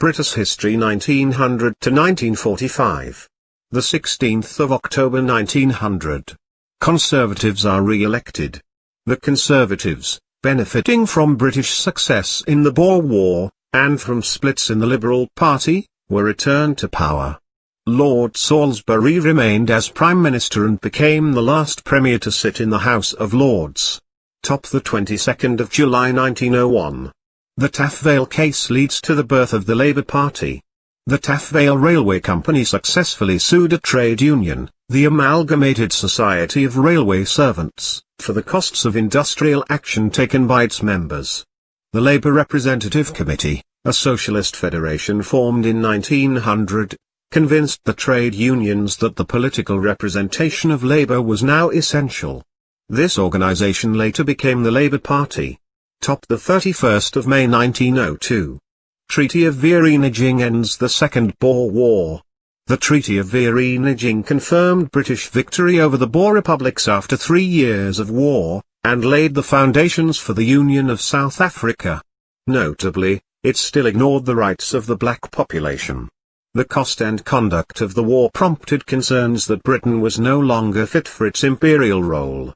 British History 1900 to 1945. The 16th of October 1900. Conservatives are re-elected. The Conservatives, benefiting from British success in the Boer War, and from splits in the Liberal Party, were returned to power. Lord Salisbury remained as Prime Minister and became the last Premier to sit in the House of Lords. The 22nd of July 1901. The Taff Vale case leads to the birth of the Labour Party. The Taff Vale Railway Company successfully sued a trade union, the Amalgamated Society of Railway Servants, for the costs of industrial action taken by its members. The Labour Representative Committee, a socialist federation formed in 1900, convinced the trade unions that the political representation of Labour was now essential. This organisation later became the Labour Party. The 31st of May 1902. Treaty of Vereeniging ends the Second Boer War. The Treaty of Vereeniging confirmed British victory over the Boer republics after 3 years of war, and laid the foundations for the Union of South Africa. Notably, it still ignored the rights of the black population. The cost and conduct of the war prompted concerns that Britain was no longer fit for its imperial role.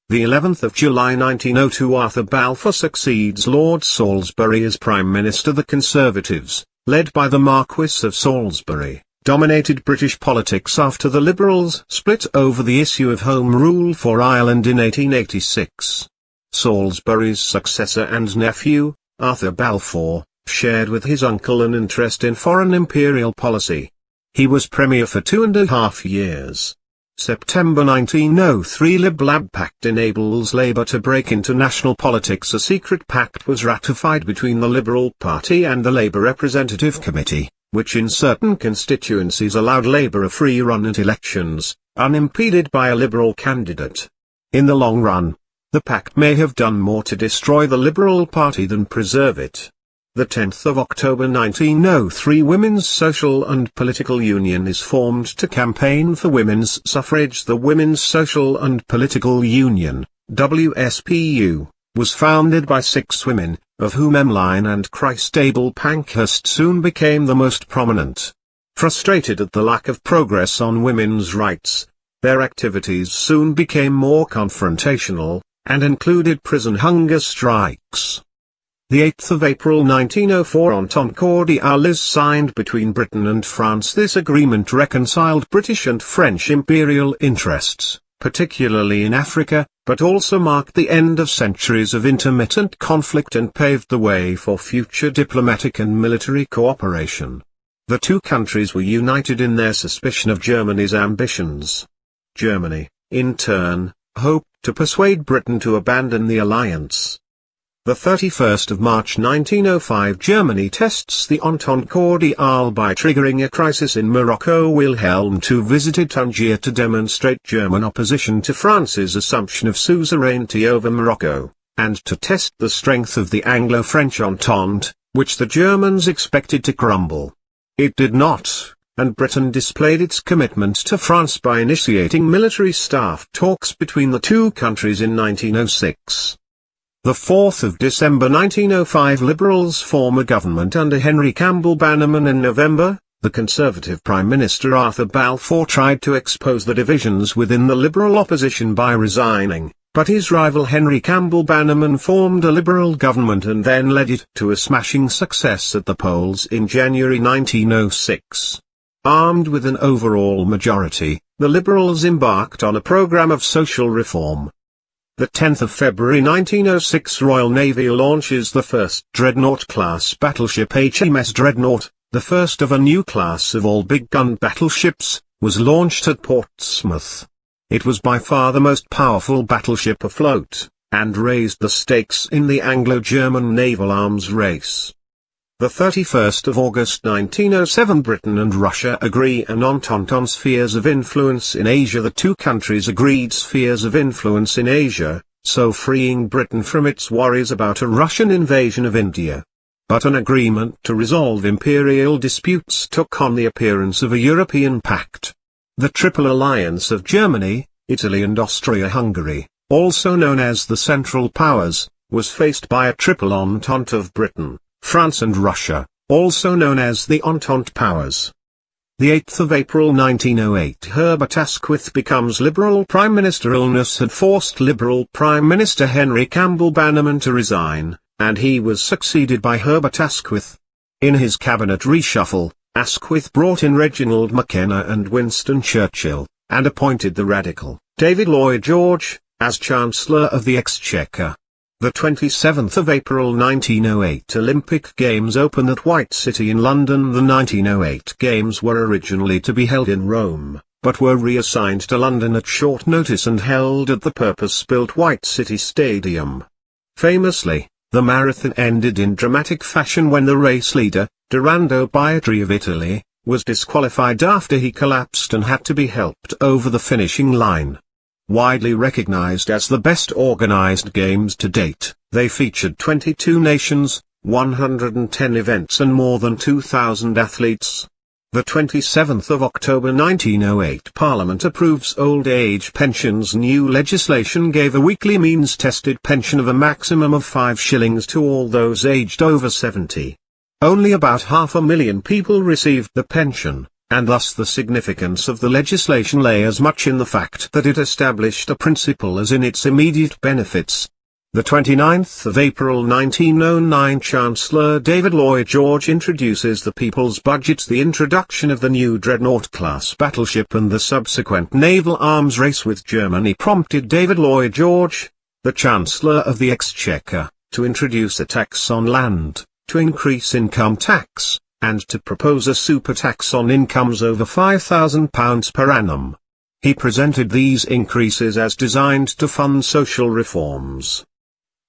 The 11th of July 1902, Arthur Balfour succeeds Lord Salisbury as Prime Minister. The Conservatives, led by the Marquis of Salisbury, dominated British politics after the Liberals split over the issue of Home Rule for Ireland in 1886. Salisbury's successor and nephew, Arthur Balfour, shared with his uncle an interest in foreign imperial policy. He was Premier for 2.5 years. September 1903, Lib-Lab Pact enables Labour to break into national politics. A secret pact was ratified between the Liberal Party and the Labour Representative Committee, which in certain constituencies allowed Labour a free run at elections, unimpeded by a Liberal candidate. In the long run, the pact may have done more to destroy the Liberal Party than preserve it. The 10th of October 1903, Women's Social and Political Union is formed to campaign for women's suffrage. The Women's Social and Political Union, WSPU, was founded by 6 women, of whom Emmeline and Christabel Pankhurst soon became the most prominent. Frustrated at the lack of progress on women's rights, their activities soon became more confrontational, and included prison hunger strikes. The 8th of April 1904, Entente Cordiale is signed between Britain and France. This agreement reconciled British and French imperial interests, particularly in Africa, but also marked the end of centuries of intermittent conflict and paved the way for future diplomatic and military cooperation. The two countries were united in their suspicion of Germany's ambitions. Germany, in turn, hoped to persuade Britain to abandon the alliance. The 31st of March 1905, Germany tests the Entente Cordiale by triggering a crisis in Morocco. Wilhelm II visited Tangier to demonstrate German opposition to France's assumption of suzerainty over Morocco, and to test the strength of the Anglo-French Entente, which the Germans expected to crumble. It did not, and Britain displayed its commitment to France by initiating military staff talks between the two countries in 1906. The 4th of December 1905, Liberals form a government under Henry Campbell Bannerman. In November, the Conservative Prime Minister Arthur Balfour tried to expose the divisions within the Liberal opposition by resigning, but his rival Henry Campbell Bannerman formed a Liberal government and then led it to a smashing success at the polls in January 1906. Armed with an overall majority, the Liberals embarked on a programme of social reform. The 10th of February 1906, Royal Navy launches the first Dreadnought-class battleship. HMS Dreadnought, the first of a new class of all big-gun battleships, was launched at Portsmouth. It was by far the most powerful battleship afloat, and raised the stakes in the Anglo-German naval arms race. The 31st of August 1907, Britain and Russia agree an entente on spheres of influence in Asia. The two countries agreed spheres of influence in Asia, so freeing Britain from its worries about a Russian invasion of India. But an agreement to resolve imperial disputes took on the appearance of a European pact. The Triple Alliance of Germany, Italy and Austria-Hungary, also known as the Central Powers, was faced by a triple entente of Britain, France and Russia, also known as the Entente Powers. The 8th of April 1908, Herbert Asquith becomes Liberal Prime Minister. Illness had forced Liberal Prime Minister Henry Campbell Bannerman to resign, and he was succeeded by Herbert Asquith. In his cabinet reshuffle, Asquith brought in Reginald McKenna and Winston Churchill, and appointed the radical David Lloyd George as Chancellor of the Exchequer. The 27th of April 1908 Olympic Games open at White City in London. The 1908 Games were originally to be held in Rome, but were reassigned to London at short notice and held at the purpose-built White City Stadium. Famously, the marathon ended in dramatic fashion when the race leader, Durando Biatri of Italy, was disqualified after he collapsed and had to be helped over the finishing line. Widely recognized as the best organized games to date, they featured 22 nations, 110 events and more than 2,000 athletes. The 27th of October 1908 Parliament approves old age pensions. New legislation gave a weekly means-tested pension of a maximum of 5 shillings to all those aged over 70. Only about 500,000 people received the pension, and thus the significance of the legislation lay as much in the fact that it established a principle as in its immediate benefits. The 29th of April 1909 Chancellor David Lloyd George introduces the People's Budget. The introduction of the new Dreadnought-class battleship and the subsequent naval arms race with Germany prompted David Lloyd George, the Chancellor of the Exchequer, to introduce a tax on land, to increase income tax, and to propose a super tax on incomes over £5,000 per annum. He presented these increases as designed to fund social reforms.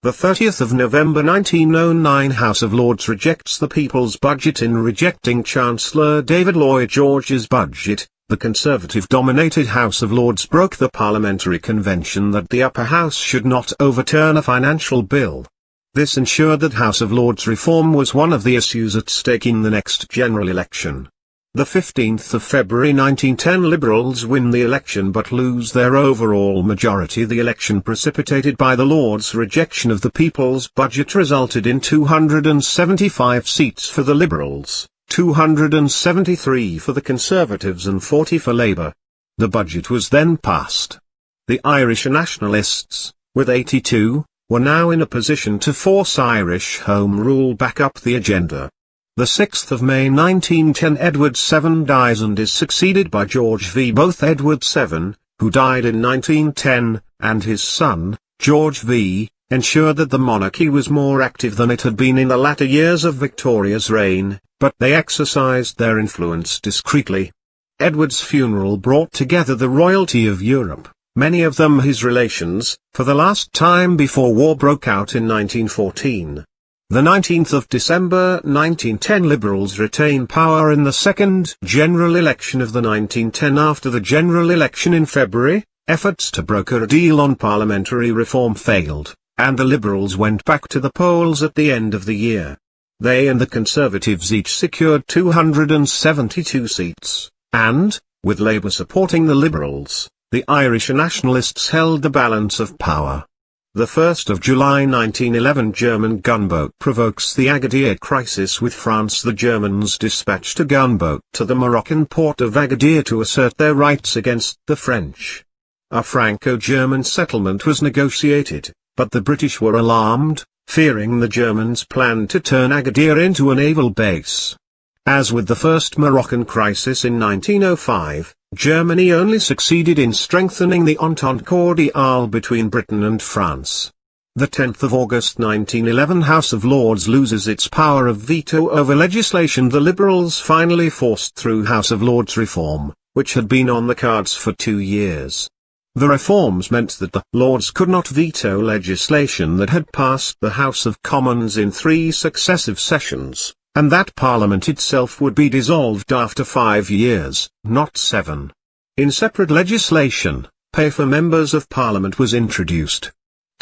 The 30th of November 1909 House of Lords rejects the People's Budget. In rejecting Chancellor David Lloyd George's budget, the Conservative-dominated House of Lords broke the parliamentary convention that the upper house should not overturn a financial bill. This ensured that House of Lords reform was one of the issues at stake in the next general election. The 15th of February 1910 Liberals win the election but lose their overall majority. The election precipitated by the Lords' rejection of the People's Budget resulted in 275 seats for the Liberals, 273 for the Conservatives and 40 for Labour. The budget was then passed. The Irish nationalists, with 82, were now in a position to force Irish Home Rule back up the agenda. The 6th of May 1910 Edward VII dies and is succeeded by George V. Both Edward VII, who died in 1910, and his son, George V., ensured that the monarchy was more active than it had been in the latter years of Victoria's reign, but they exercised their influence discreetly. Edward's funeral brought together the royalty of Europe, many of them his relations, for the last time before war broke out in 1914. The 19th of December 1910 Liberals retain power in the second general election of the 1910. After the general election in February, efforts to broker a deal on parliamentary reform failed, and the Liberals went back to the polls at the end of the year. They and the Conservatives each secured 272 seats, and, with Labour supporting the Liberals, the Irish nationalists held the balance of power. The 1st of July 1911 German gunboat provokes the Agadir crisis with France. The Germans dispatched a gunboat to the Moroccan port of Agadir to assert their rights against the French. A Franco-German settlement was negotiated, but the British were alarmed, fearing the Germans planned to turn Agadir into a naval base. As with the first Moroccan crisis in 1905, Germany only succeeded in strengthening the Entente cordiale between Britain and France. The 10th of August 1911 House of Lords loses its power of veto over legislation. The Liberals finally forced through House of Lords reform, which had been on the cards for 2 years. The reforms meant that the Lords could not veto legislation that had passed the House of Commons in 3 successive sessions, and that Parliament itself would be dissolved after 5 years, not 7. In separate legislation, pay for members of Parliament was introduced.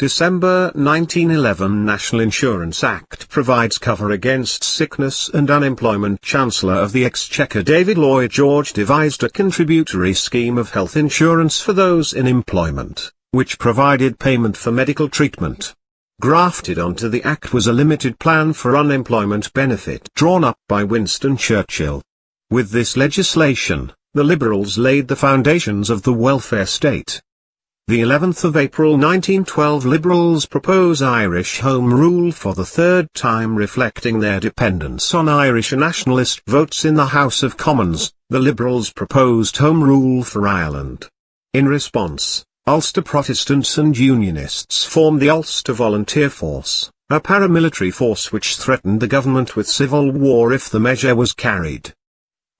December 1911 National Insurance Act provides cover against sickness and unemployment. Chancellor of the Exchequer David Lloyd George devised a contributory scheme of health insurance for those in employment, which provided payment for medical treatment. Grafted onto the Act was a limited plan for unemployment benefit drawn up by Winston Churchill. With this legislation, the Liberals laid the foundations of the welfare state. The 11th of April 1912 Liberals propose Irish Home Rule for the third time, reflecting their dependence on Irish nationalist votes in the House of Commons. The Liberals proposed Home Rule for Ireland. In response, Ulster Protestants and Unionists formed the Ulster Volunteer Force, a paramilitary force which threatened the government with civil war if the measure was carried.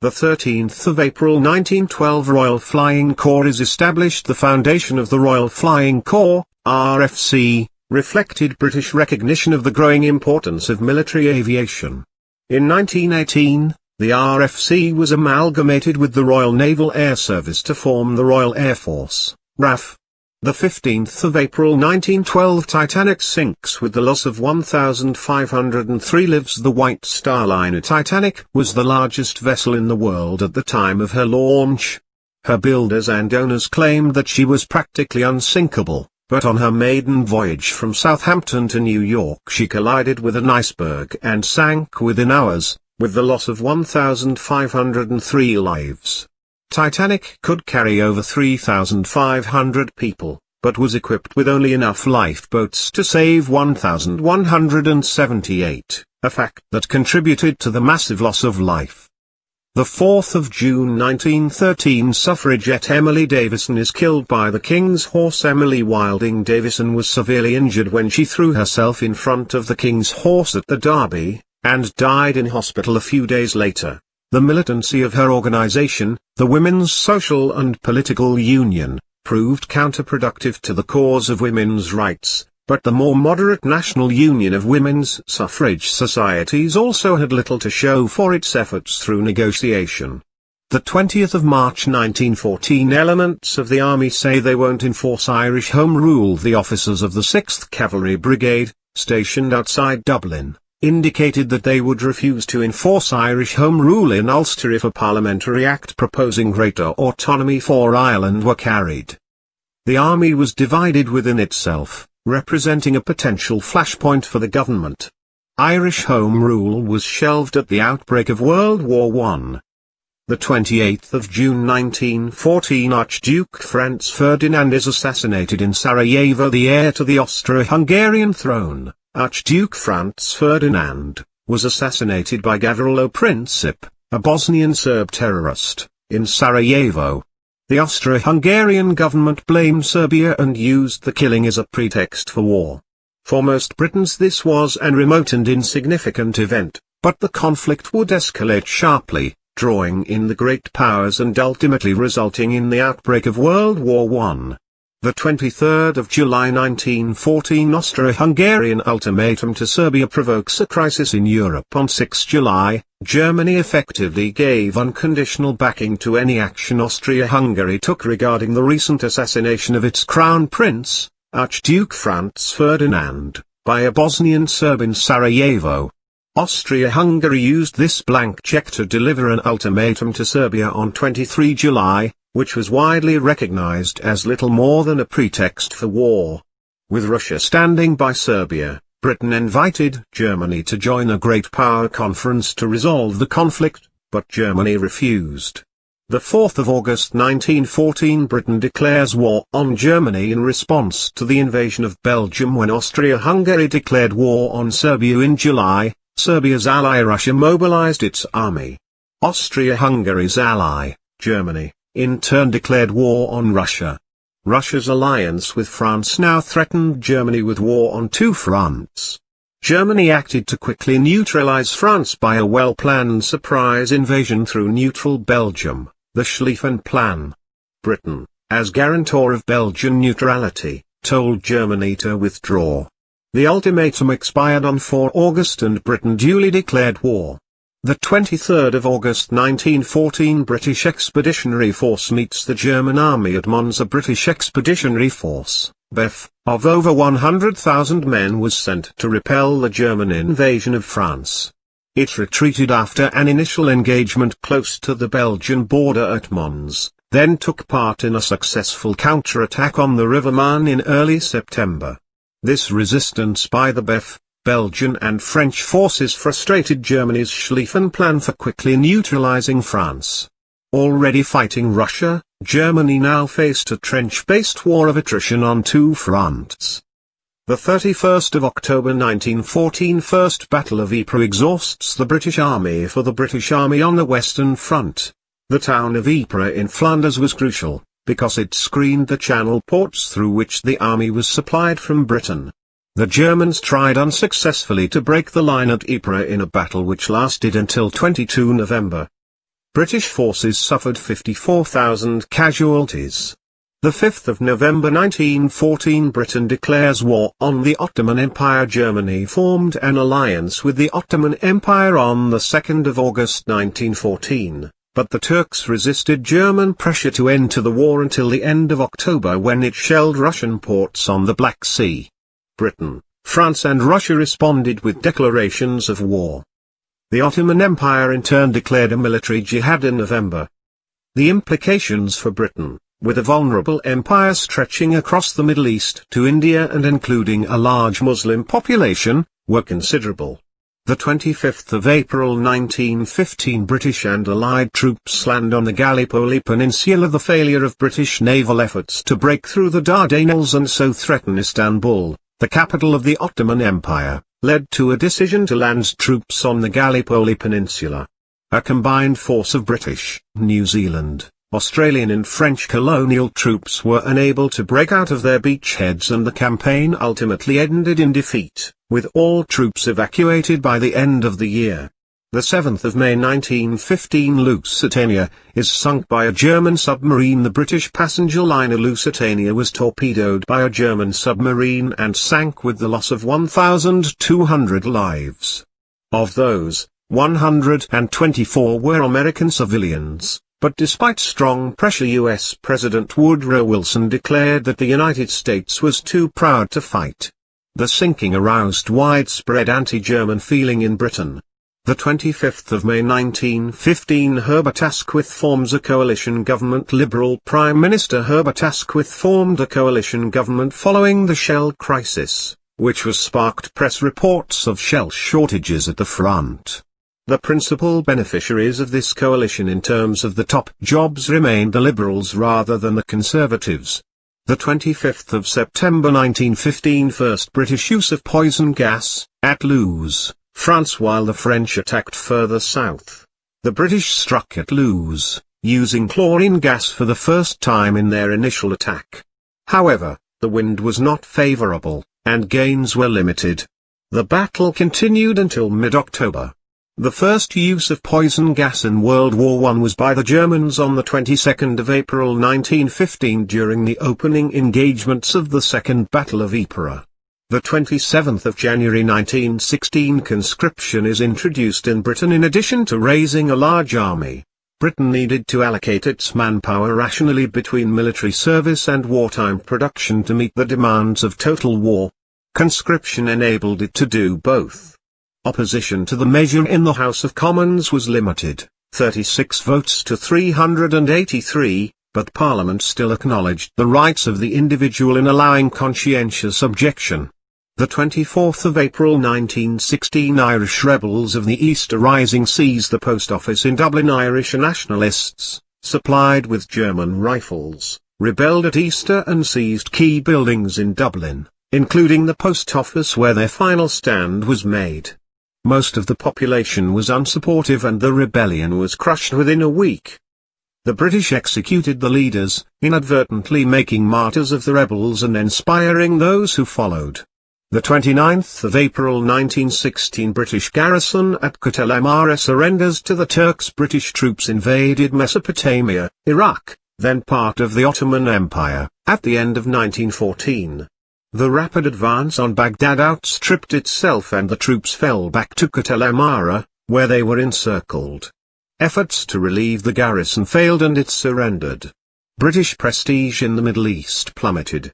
The 13th of April 1912 Royal Flying Corps is established. The foundation of the Royal Flying Corps, RFC, reflected British recognition of the growing importance of military aviation. In 1918, the RFC was amalgamated with the Royal Naval Air Service to form the Royal Air Force, RAF. The 15th of April 1912 Titanic sinks with the loss of 1,503 lives. The White Star Liner Titanic was the largest vessel in the world at the time of her launch. Her builders and owners claimed that she was practically unsinkable, but on her maiden voyage from Southampton to New York she collided with an iceberg and sank within hours, with the loss of 1,503 lives. Titanic could carry over 3,500 people, but was equipped with only enough lifeboats to save 1,178, a fact that contributed to the massive loss of life. The 4th of June 1913 suffragette Emily Davison is killed by the King's horse. Emily Wilding Davison was severely injured when she threw herself in front of the King's horse at the Derby, and died in hospital a few days later. The militancy of her organization, the Women's Social and Political Union, proved counterproductive to the cause of women's rights, but the more moderate National Union of Women's Suffrage Societies also had little to show for its efforts through negotiation. The 20th of March 1914 elements of the army say they won't enforce Irish Home Rule. The officers of the 6th Cavalry Brigade, stationed outside Dublin, indicated that they would refuse to enforce Irish Home Rule in Ulster if a parliamentary act proposing greater autonomy for Ireland were carried. The army was divided within itself, representing a potential flashpoint for the government. Irish Home Rule was shelved at the outbreak of World War I. The 28th of June 1914 Archduke Franz Ferdinand is assassinated in Sarajevo. The heir to the Austro-Hungarian throne, Archduke Franz Ferdinand, was assassinated by Gavrilo Princip, a Bosnian Serb terrorist, in Sarajevo. The Austro-Hungarian government blamed Serbia and used the killing as a pretext for war. For most Britons this was a remote and insignificant event, but the conflict would escalate sharply, drawing in the great powers and ultimately resulting in the outbreak of World War I. The 23rd of July 1914 Austro-Hungarian ultimatum to Serbia provokes a crisis in Europe. On 6 July, Germany effectively gave unconditional backing to any action Austria-Hungary took regarding the recent assassination of its crown prince, Archduke Franz Ferdinand, by a Bosnian Serb in Sarajevo. Austria-Hungary used this blank check to deliver an ultimatum to Serbia on 23 July, which was widely recognized as little more than a pretext for war. With Russia standing by Serbia, Britain invited Germany to join a great power conference to resolve the conflict, but Germany refused. The 4th of August 1914 Britain declares war on Germany in response to the invasion of Belgium. When Austria-Hungary declared war on Serbia in July, Serbia's ally Russia mobilized its army. Austria-Hungary's ally, Germany, in turn declared war on Russia. Russia's alliance with France now threatened Germany with war on two fronts. Germany acted to quickly neutralize France by a well-planned surprise invasion through neutral Belgium, the Schlieffen Plan. Britain, as guarantor of Belgian neutrality, told Germany to withdraw. The ultimatum expired on 4 August and Britain duly declared war. The 23rd of August 1914 British Expeditionary Force meets the German Army at Mons. A British Expeditionary Force, BEF, of over 100,000 men was sent to repel the German invasion of France. It retreated after an initial engagement close to the Belgian border at Mons, then took part in a successful counterattack on the River Marne in early September. This resistance by the Belgian and French forces frustrated Germany's Schlieffen plan for quickly neutralizing France. Already fighting Russia, Germany now faced a trench-based war of attrition on two fronts. The 31st of October 1914 First Battle of Ypres exhausts the British Army. For the British Army on the Western Front, the town of Ypres in Flanders was crucial, because it screened the Channel ports through which the army was supplied from Britain. The Germans tried unsuccessfully to break the line at Ypres in a battle which lasted until 22 November. British forces suffered 54,000 casualties. The 5th of November 1914 Britain declares war on the Ottoman Empire. Germany formed an alliance with the Ottoman Empire on the 2nd of August 1914, but the Turks resisted German pressure to enter the war until the end of October, when it shelled Russian ports on the Black Sea. Britain, France and Russia responded with declarations of war. The Ottoman Empire in turn declared a military jihad in November. The implications for Britain, with a vulnerable empire stretching across the Middle East to India and including a large Muslim population, were considerable. The 25th of April 1915 British and Allied troops land on the Gallipoli Peninsula. The failure of British naval efforts to break through the Dardanelles and so threaten Istanbul, the capital of the Ottoman Empire, led to a decision to land troops on the Gallipoli Peninsula. A combined force of British, New Zealand, Australian and French colonial troops were unable to break out of their beachheads, and the campaign ultimately ended in defeat, with all troops evacuated by the end of the year. The 7th of May 1915 Lusitania is sunk by a German submarine. The British passenger liner Lusitania was torpedoed by a German submarine and sank with the loss of 1,200 lives. Of those, 124 were American civilians, but despite strong pressure, U.S. President Woodrow Wilson declared that the United States was too proud to fight. The sinking aroused widespread anti-German feeling in Britain. The 25th of May 1915 Herbert Asquith forms a coalition government. Liberal Prime Minister Herbert Asquith formed a coalition government following the shell crisis, which was sparked press reports of shell shortages at the front. The principal beneficiaries of this coalition in terms of the top jobs remained the Liberals rather than the Conservatives. The 25th of September 1915 First British use of poison gas, at Loos, France. While the French attacked further south, the British struck at Loos, using chlorine gas for the first time in their initial attack. However, the wind was not favourable, and gains were limited. The battle continued until mid-October. The first use of poison gas in World War I was by the Germans on the 22nd of April 1915 during the opening engagements of the Second Battle of Ypres. The 27th of January 1916 conscription is introduced in Britain. In addition to raising a large army, Britain needed to allocate its manpower rationally between military service and wartime production to meet the demands of total war. Conscription enabled it to do both. Opposition to the measure in the House of Commons was limited, 36 votes to 383, but Parliament still acknowledged the rights of the individual in allowing conscientious objection. The 24th of April 1916 Irish rebels of the Easter Rising seized the post office in Dublin. Irish nationalists, supplied with German rifles, rebelled at Easter and seized key buildings in Dublin, including the post office where their final stand was made. Most of the population was unsupportive and the rebellion was crushed within a week. The British executed the leaders, inadvertently making martyrs of the rebels and inspiring those who followed. The 29th of April 1916 British garrison at Kut-el-Amara surrenders to the Turks. British troops invaded Mesopotamia, Iraq, then part of the Ottoman Empire, at the end of 1914. The rapid advance on Baghdad outstripped itself and the troops fell back to Kut-el-Amara, where they were encircled. Efforts to relieve the garrison failed and it surrendered. British prestige in the Middle East plummeted.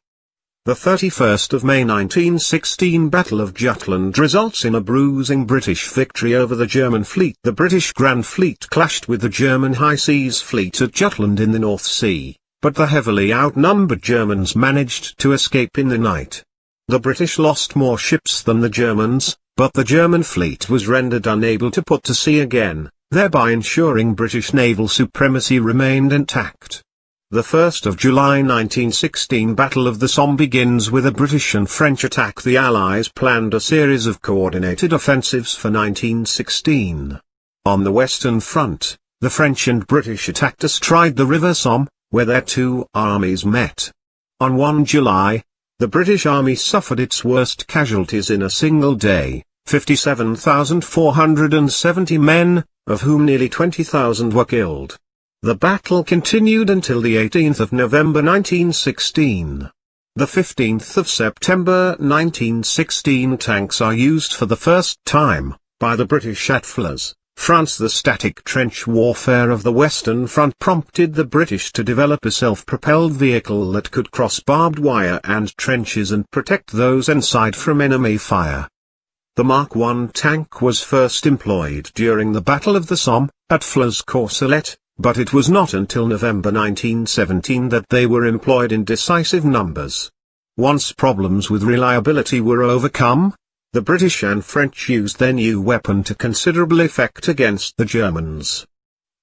The 31st of May 1916 Battle of Jutland results in a bruising British victory over the German fleet. The British Grand Fleet clashed with the German High Seas Fleet at Jutland in the North Sea, but the heavily outnumbered Germans managed to escape in the night. The British lost more ships than the Germans, but the German fleet was rendered unable to put to sea again, thereby ensuring British naval supremacy remained intact. The 1st of July 1916 Battle of the Somme begins with a British and French attack. The Allies planned a series of coordinated offensives for 1916. On the Western Front, the French and British attacked astride the River Somme, where their two armies met. On 1 July, the British Army suffered its worst casualties in a single day, 57,470 men, of whom nearly 20,000 were killed. The battle continued until the 18th of November 1916. The 15th of September 1916 tanks are used for the first time by the British at Fles, France. The static trench warfare of the Western Front prompted the British to develop a self-propelled vehicle that could cross barbed wire and trenches and protect those inside from enemy fire. The Mark I tank was first employed during the Battle of the Somme, at Fles-Courcelette, but it was not until November 1917 that they were employed in decisive numbers. Once problems with reliability were overcome, the British and French used their new weapon to considerable effect against the Germans.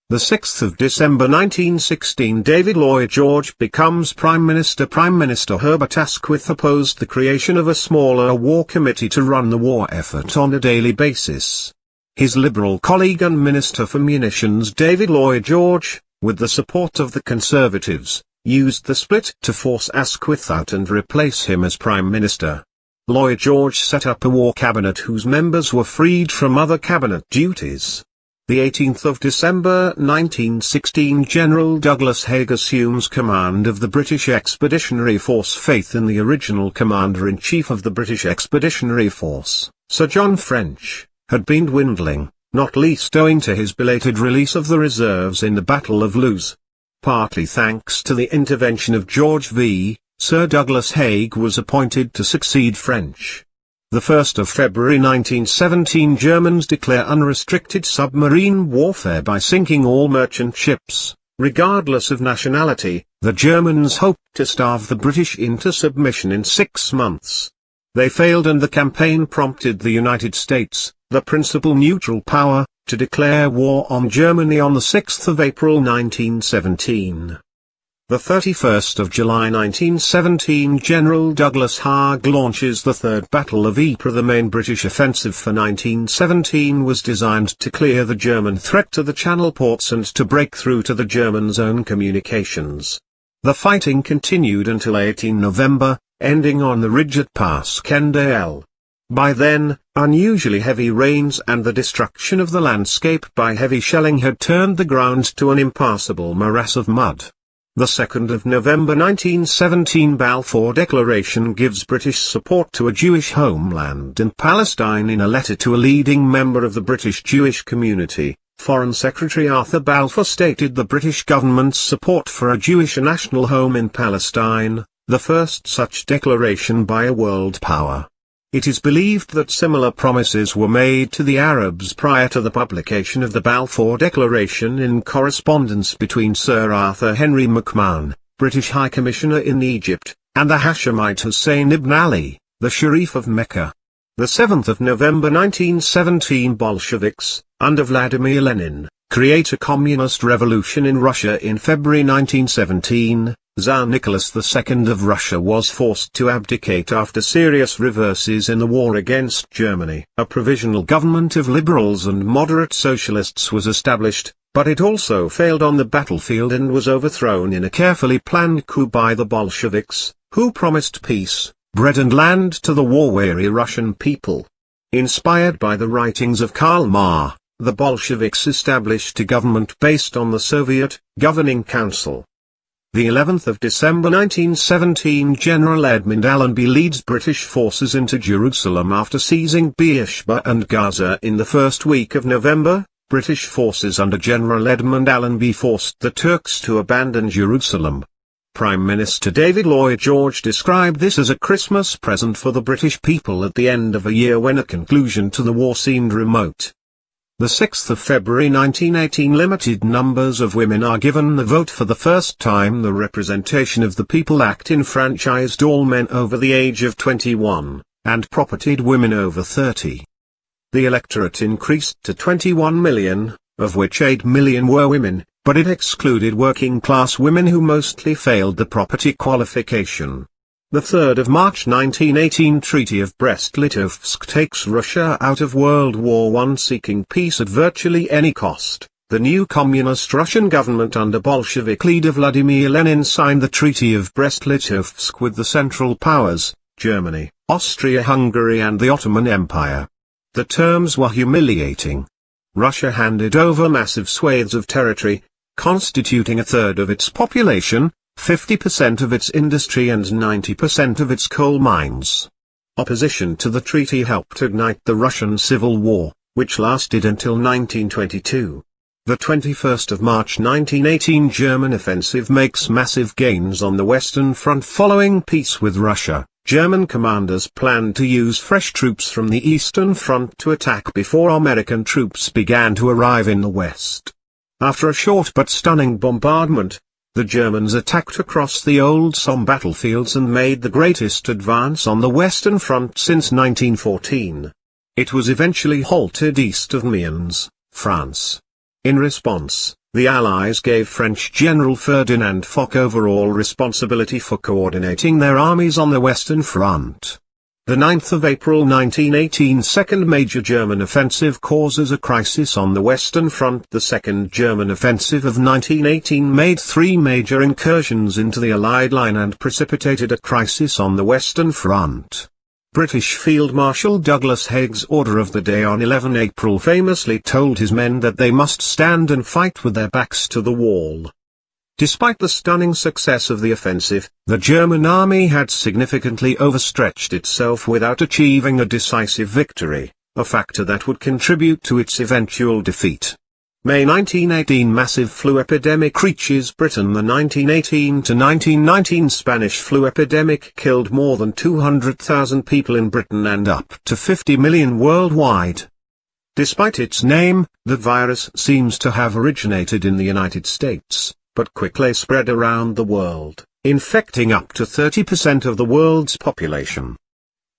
The 6th of December 1916 David Lloyd George becomes Prime Minister. Prime Minister Herbert Asquith opposed the creation of a smaller war committee to run the war effort on a daily basis. His Liberal colleague and Minister for Munitions David Lloyd George, with the support of the Conservatives, used the split to force Asquith out and replace him as Prime Minister. Lloyd George set up a war cabinet whose members were freed from other cabinet duties. The 18th of December 1916 General Douglas Haig assumes command of the British Expeditionary Force. Faith in the original Commander-in-Chief of the British Expeditionary Force, Sir John French, had been dwindling, not least owing to his belated release of the reserves in the Battle of Loos. Partly thanks to the intervention of George V., Sir Douglas Haig was appointed to succeed French. The 1st of February 1917 Germans declare unrestricted submarine warfare by sinking all merchant ships, regardless of nationality. The Germans hoped to starve the British into submission in 6 months. They failed, and the campaign prompted the United States, the principal neutral power, to declare war on Germany on the 6th of April 1917. The 31st of July 1917 General Douglas Haig launches the Third Battle of Ypres. The main British offensive for 1917 was designed to clear the German threat to the Channel ports and to break through to the Germans' own communications. The fighting continued until 18 November, ending on the ridge at Pas Kendal. By then, unusually heavy rains and the destruction of the landscape by heavy shelling had turned the ground to an impassable morass of mud. The 2nd of November 1917 Balfour Declaration gives British support to a Jewish homeland in Palestine. In a letter to a leading member of the British Jewish community, Foreign Secretary Arthur Balfour stated the British government's support for a Jewish national home in Palestine, the first such declaration by a world power. It is believed that similar promises were made to the Arabs prior to the publication of the Balfour Declaration in correspondence between Sir Arthur Henry McMahon, British High Commissioner in Egypt, and the Hashemite Hussein ibn Ali, the Sharif of Mecca. The 7th of November 1917 Bolsheviks, under Vladimir Lenin, create a communist revolution in Russia. In February 1917, Tsar Nicholas II of Russia was forced to abdicate after serious reverses in the war against Germany. A provisional government of liberals and moderate socialists was established, but it also failed on the battlefield and was overthrown in a carefully planned coup by the Bolsheviks, who promised peace, bread and land to the war-weary Russian people. Inspired by the writings of Karl Marx, the Bolsheviks established a government based on the Soviet Governing Council. The 11th of December 1917 General Edmund Allenby leads British forces into Jerusalem after seizing Beersheba and Gaza. In the first week of November, British forces under General Edmund Allenby forced the Turks to abandon Jerusalem. Prime Minister David Lloyd George described this as a Christmas present for the British people at the end of a year when a conclusion to the war seemed remote. 6th of February 1918. Limited numbers of women are given the vote for the first time. The Representation of the People Act enfranchised all men over the age of 21, and propertied women over 30. The electorate increased to 21 million, of which 8 million were women, but it excluded working-class women who mostly failed the property qualification. The 3rd of March 1918 Treaty of Brest-Litovsk takes Russia out of World War I. Seeking peace at virtually any cost, the new communist Russian government under Bolshevik leader Vladimir Lenin signed the Treaty of Brest-Litovsk with the Central Powers, Germany, Austria-Hungary and the Ottoman Empire. The terms were humiliating. Russia handed over massive swathes of territory, constituting a third of its population, 50% of its industry and 90% of its coal mines. Opposition to the treaty helped ignite the Russian Civil War, which lasted until 1922. The 21st of March 1918 German offensive makes massive gains on the Western Front. Following peace with Russia, German commanders planned to use fresh troops from the Eastern Front to attack before American troops began to arrive in the West. After a short but stunning bombardment, the Germans attacked across the old Somme battlefields and made the greatest advance on the Western Front since 1914. It was eventually halted east of Amiens, France. In response, the Allies gave French General Ferdinand Foch overall responsibility for coordinating their armies on the Western Front. The 9th of April 1918 Second Major German Offensive causes a crisis on the Western Front. The Second German Offensive of 1918 made 3 major incursions into the Allied line and precipitated a crisis on the Western Front. British Field Marshal Douglas Haig's order of the day on 11 April famously told his men that they must stand and fight with their backs to the wall. Despite the stunning success of the offensive, the German army had significantly overstretched itself without achieving a decisive victory, a factor that would contribute to its eventual defeat. May 1918 Massive flu epidemic reaches Britain. The 1918–1919 Spanish flu epidemic killed more than 200,000 people in Britain and up to 50 million worldwide. Despite its name, the virus seems to have originated in the United States, but quickly spread around the world, infecting up to 30% of the world's population.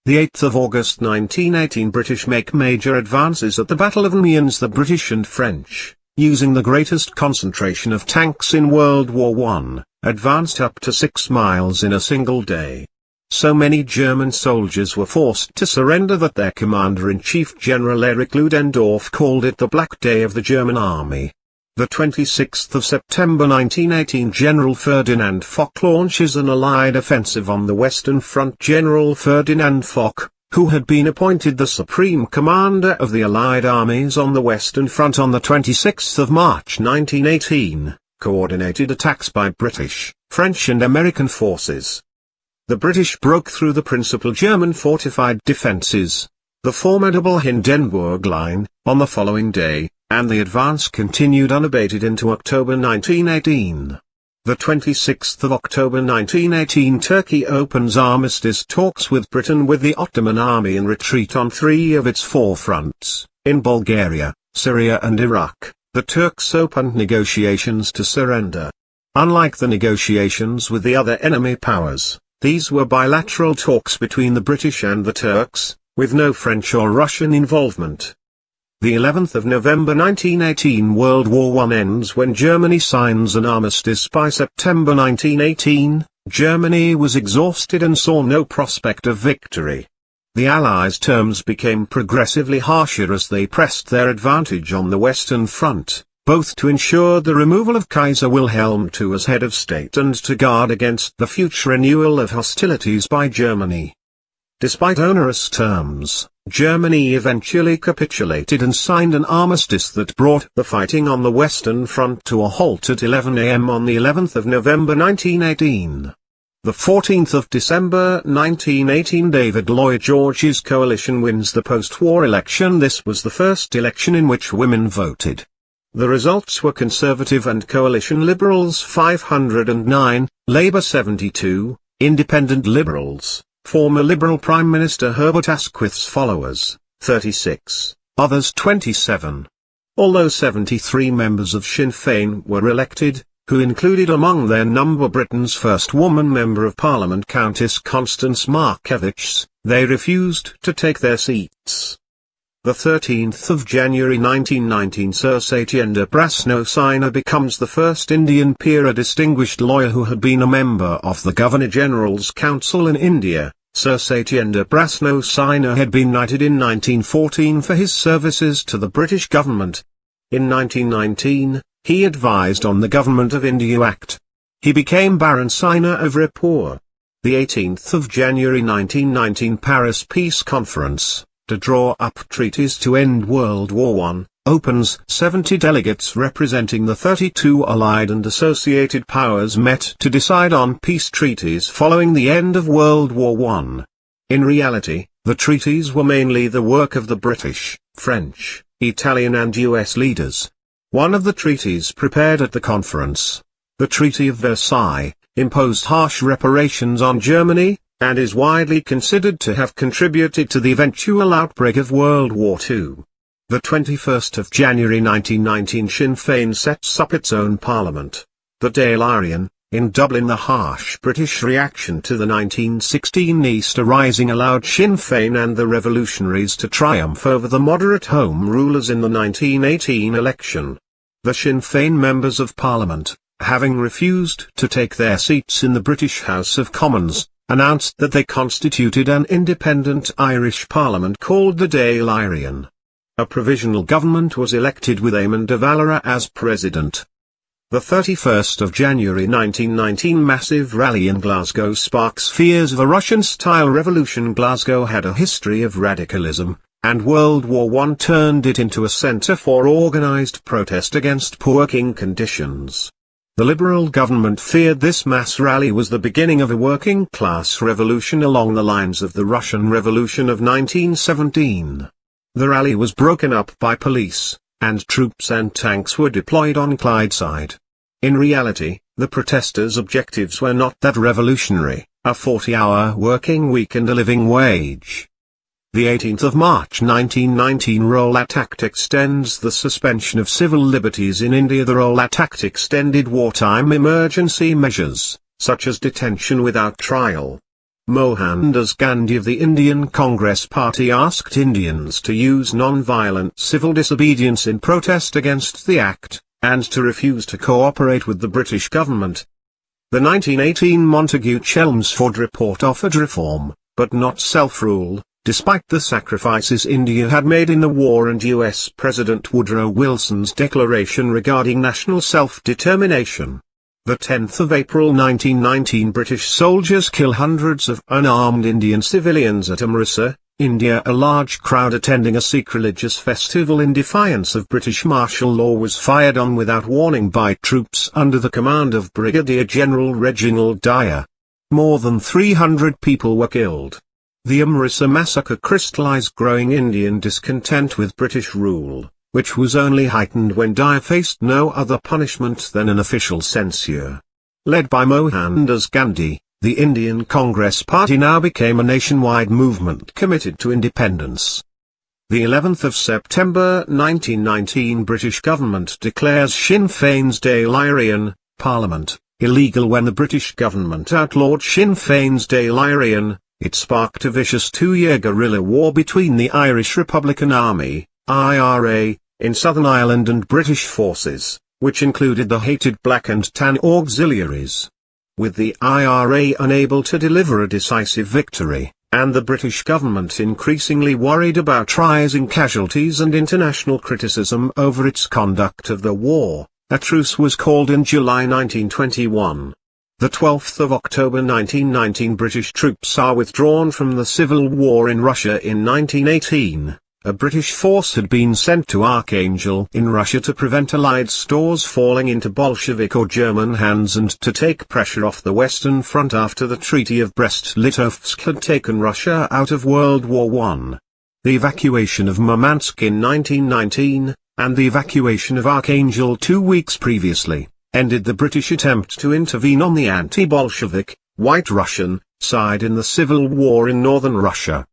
The 8th of August 1918 British make major advances at the Battle of Amiens. The British and French, using the greatest concentration of tanks in World War I, advanced up to 6 miles in a single day. So many German soldiers were forced to surrender that their Commander-in-Chief General Erich Ludendorff called it the Black Day of the German Army. The 26th of September 1918 General Ferdinand Foch launches an Allied offensive on the Western Front. General Ferdinand Foch, who had been appointed the Supreme Commander of the Allied armies on the Western Front on the 26th of March 1918, coordinated attacks by British, French and American forces. The British broke through the principal German fortified defences, the formidable Hindenburg Line, on the following day, and the advance continued unabated into October 1918. The 26th of October 1918 Turkey opens armistice talks with Britain with the Ottoman army in retreat on 3 of its 4 fronts. In Bulgaria, Syria and Iraq, the Turks opened negotiations to surrender. Unlike the negotiations with the other enemy powers, these were bilateral talks between the British and the Turks, with no French or Russian involvement. The 11th of November 1918 World War I ends when Germany signs an armistice. By September 1918, Germany was exhausted and saw no prospect of victory. The Allies' terms became progressively harsher as they pressed their advantage on the Western Front, both to ensure the removal of Kaiser Wilhelm II as head of state and to guard against the future renewal of hostilities by Germany. Despite onerous terms, Germany eventually capitulated and signed an armistice that brought the fighting on the Western Front to a halt at 11 a.m. on the 11th of November 1918. The 14th of December 1918 David Lloyd George's coalition wins the post-war election. This was the first election in which women voted. The results were Conservative and Coalition Liberals 509, Labour 72, Independent Liberals, former Liberal Prime Minister Herbert Asquith's followers, 36, others 27. Although 73 members of Sinn Féin were elected, who included among their number Britain's first woman Member of Parliament Countess Constance Markievicz, they refused to take their seats. The 13th of January 1919 Sir Satyendra Brahmacharya becomes the first Indian peer, a distinguished lawyer who had been a member of the Governor-General's Council in India. Sir Satyendra Brahmacharya had been knighted in 1914 for his services to the British government. In 1919, he advised on the Government of India Act. He became Baron Sina of Raipur. The 18th of January 1919 Paris Peace Conference, to draw up treaties to end World War I, opens. 70 delegates representing the 32 Allied and associated powers met to decide on peace treaties following the end of World War I. In reality, the treaties were mainly the work of the British, French, Italian and US leaders. One of the treaties prepared at the conference, the Treaty of Versailles, imposed harsh reparations on Germany, and is widely considered to have contributed to the eventual outbreak of World War II. The 21st of January 1919 Sinn Féin sets up its own parliament, the Dáil Éireann, in Dublin. The harsh British reaction to the 1916 Easter Rising allowed Sinn Féin and the revolutionaries to triumph over the moderate Home Rulers in the 1918 election. The Sinn Féin members of Parliament, having refused to take their seats in the British House of Commons, announced that they constituted an independent Irish Parliament called the Dáil Éireann. A provisional government was elected with Eamon de Valera as president. The 31st of January 1919 massive rally in Glasgow sparks fears of a Russian-style revolution. Glasgow had a history of radicalism, and World War I turned it into a centre for organised protest against poor working conditions. The Liberal government feared this mass rally was the beginning of a working-class revolution along the lines of the Russian Revolution of 1917. The rally was broken up by police, and troops and tanks were deployed on Clydeside. In reality, the protesters' objectives were not that revolutionary: a 40-hour working week and a living wage. The 18th of March 1919 Rowlatt Act extends the suspension of civil liberties in India. The Rowlatt Act extended wartime emergency measures, such as detention without trial. Mohandas Gandhi of the Indian Congress Party asked Indians to use non-violent civil disobedience in protest against the act, and to refuse to cooperate with the British government. The 1918 Montagu-Chelmsford Report offered reform, but not self-rule, despite the sacrifices India had made in the war and US President Woodrow Wilson's declaration regarding national self-determination. The 10th of April 1919 British soldiers kill hundreds of unarmed Indian civilians at Amritsar, India. A large crowd attending a Sikh religious festival in defiance of British martial law was fired on without warning by troops under the command of Brigadier General Reginald Dyer. More than 300 people were killed. The Amritsar massacre crystallized growing Indian discontent with British rule, which was only heightened when Dyer faced no other punishment than an official censure. Led by Mohandas Gandhi, the Indian Congress Party now became a nationwide movement committed to independence. The 11th of September 1919 British government declares Sinn Féin's Dáil Éireann Parliament illegal. When the British government outlawed Sinn Féin's Dáil Éireann, it sparked a vicious two-year guerrilla war between the Irish Republican Army, IRA, in Southern Ireland and British forces, which included the hated Black and Tan auxiliaries. With the IRA unable to deliver a decisive victory, and the British government increasingly worried about rising casualties and international criticism over its conduct of the war, a truce was called in July 1921. The 12th of October 1919 British troops are withdrawn from the civil war in Russia. In 1918, a British force had been sent to Archangel in Russia to prevent Allied stores falling into Bolshevik or German hands and to take pressure off the Western Front after the Treaty of Brest-Litovsk had taken Russia out of World War I. The evacuation of Murmansk in 1919, and the evacuation of Archangel 2 weeks previously, ended the British attempt to intervene on the anti-Bolshevik, White Russian, side in the civil war in northern Russia.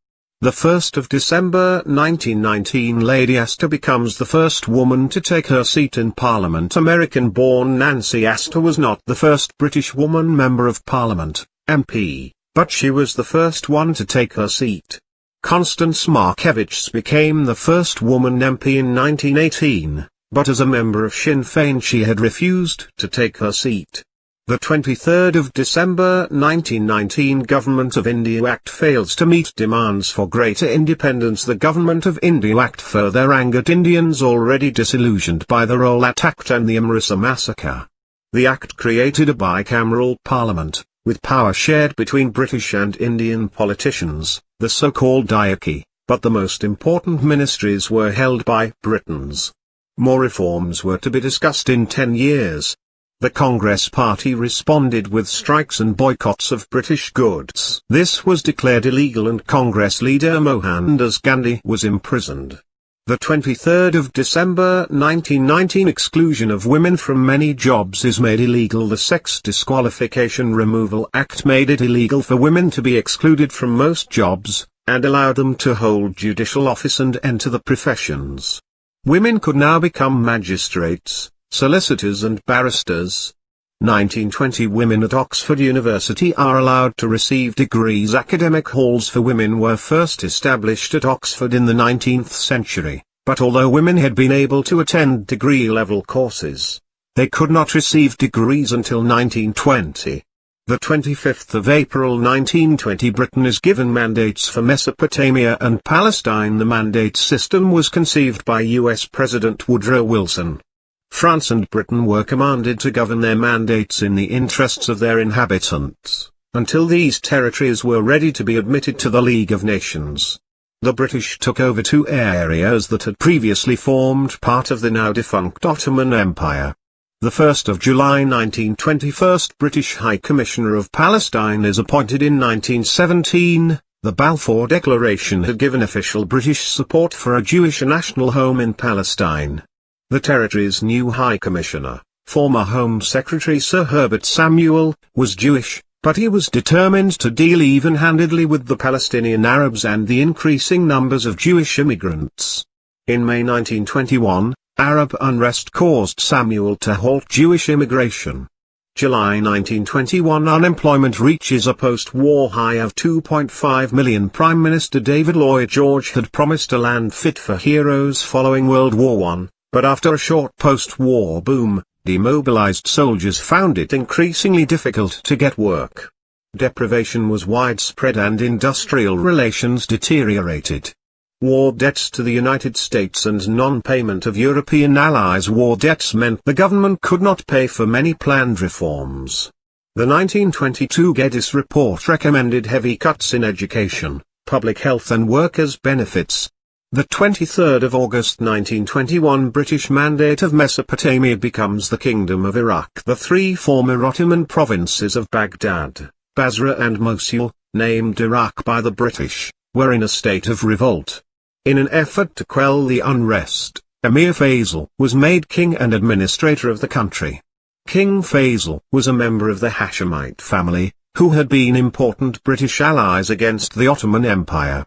The 1st of December 1919, Lady Astor becomes the first woman to take her seat in Parliament. American-born Nancy Astor was not the first British woman Member of Parliament, MP, but she was the first one to take her seat. Constance Markievicz became the first woman MP in 1918, but as a member of Sinn Féin she had refused to take her seat. The 23rd of December 1919 Government of India Act fails to meet demands for greater independence. The Government of India Act further angered Indians already disillusioned by the Rowlatt Act and the Amritsar massacre. The Act created a bicameral parliament, with power shared between British and Indian politicians, the so-called diarchy, but the most important ministries were held by Britons. More reforms were to be discussed in 10 years. The Congress Party responded with strikes and boycotts of British goods. This was declared illegal and Congress leader Mohandas Gandhi was imprisoned. The 23rd of December 1919 exclusion of women from many jobs is made illegal. The Sex Disqualification Removal Act made it illegal for women to be excluded from most jobs, and allowed them to hold judicial office and enter the professions. Women could now become magistrates, solicitors and barristers. 1920 Women at Oxford University are allowed to receive degrees. Academic halls for women were first established at Oxford in the 19th century, but although women had been able to attend degree-level courses, they could not receive degrees until 1920. The 25th of April 1920 Britain is given mandates for Mesopotamia and Palestine. The mandate system was conceived by U.S. President Woodrow Wilson. France and Britain were commanded to govern their mandates in the interests of their inhabitants, until these territories were ready to be admitted to the League of Nations. The British took over 2 areas that had previously formed part of the now-defunct Ottoman Empire. The 1st of July 1920 First British High Commissioner of Palestine is appointed in 1917. The Balfour Declaration had given official British support for a Jewish national home in Palestine. The territory's new High Commissioner, former Home Secretary Sir Herbert Samuel, was Jewish, but he was determined to deal even-handedly with the Palestinian Arabs and the increasing numbers of Jewish immigrants. In May 1921, Arab unrest caused Samuel to halt Jewish immigration. July 1921 Unemployment reaches a post-war high of 2.5 million. Prime Minister David Lloyd George had promised a land fit for heroes following World War I. But after a short post-war boom, demobilized soldiers found it increasingly difficult to get work. Deprivation was widespread and industrial relations deteriorated. War debts to the United States and non-payment of European allies' war debts meant the government could not pay for many planned reforms. The 1922 Geddes report recommended heavy cuts in education, public health and workers' benefits. The 23rd of August 1921 British Mandate of Mesopotamia becomes the Kingdom of Iraq. The 3 former Ottoman provinces of Baghdad, Basra and Mosul, named Iraq by the British, were in a state of revolt. In an effort to quell the unrest, Emir Faisal was made king and administrator of the country. King Faisal was a member of the Hashemite family, who had been important British allies against the Ottoman Empire.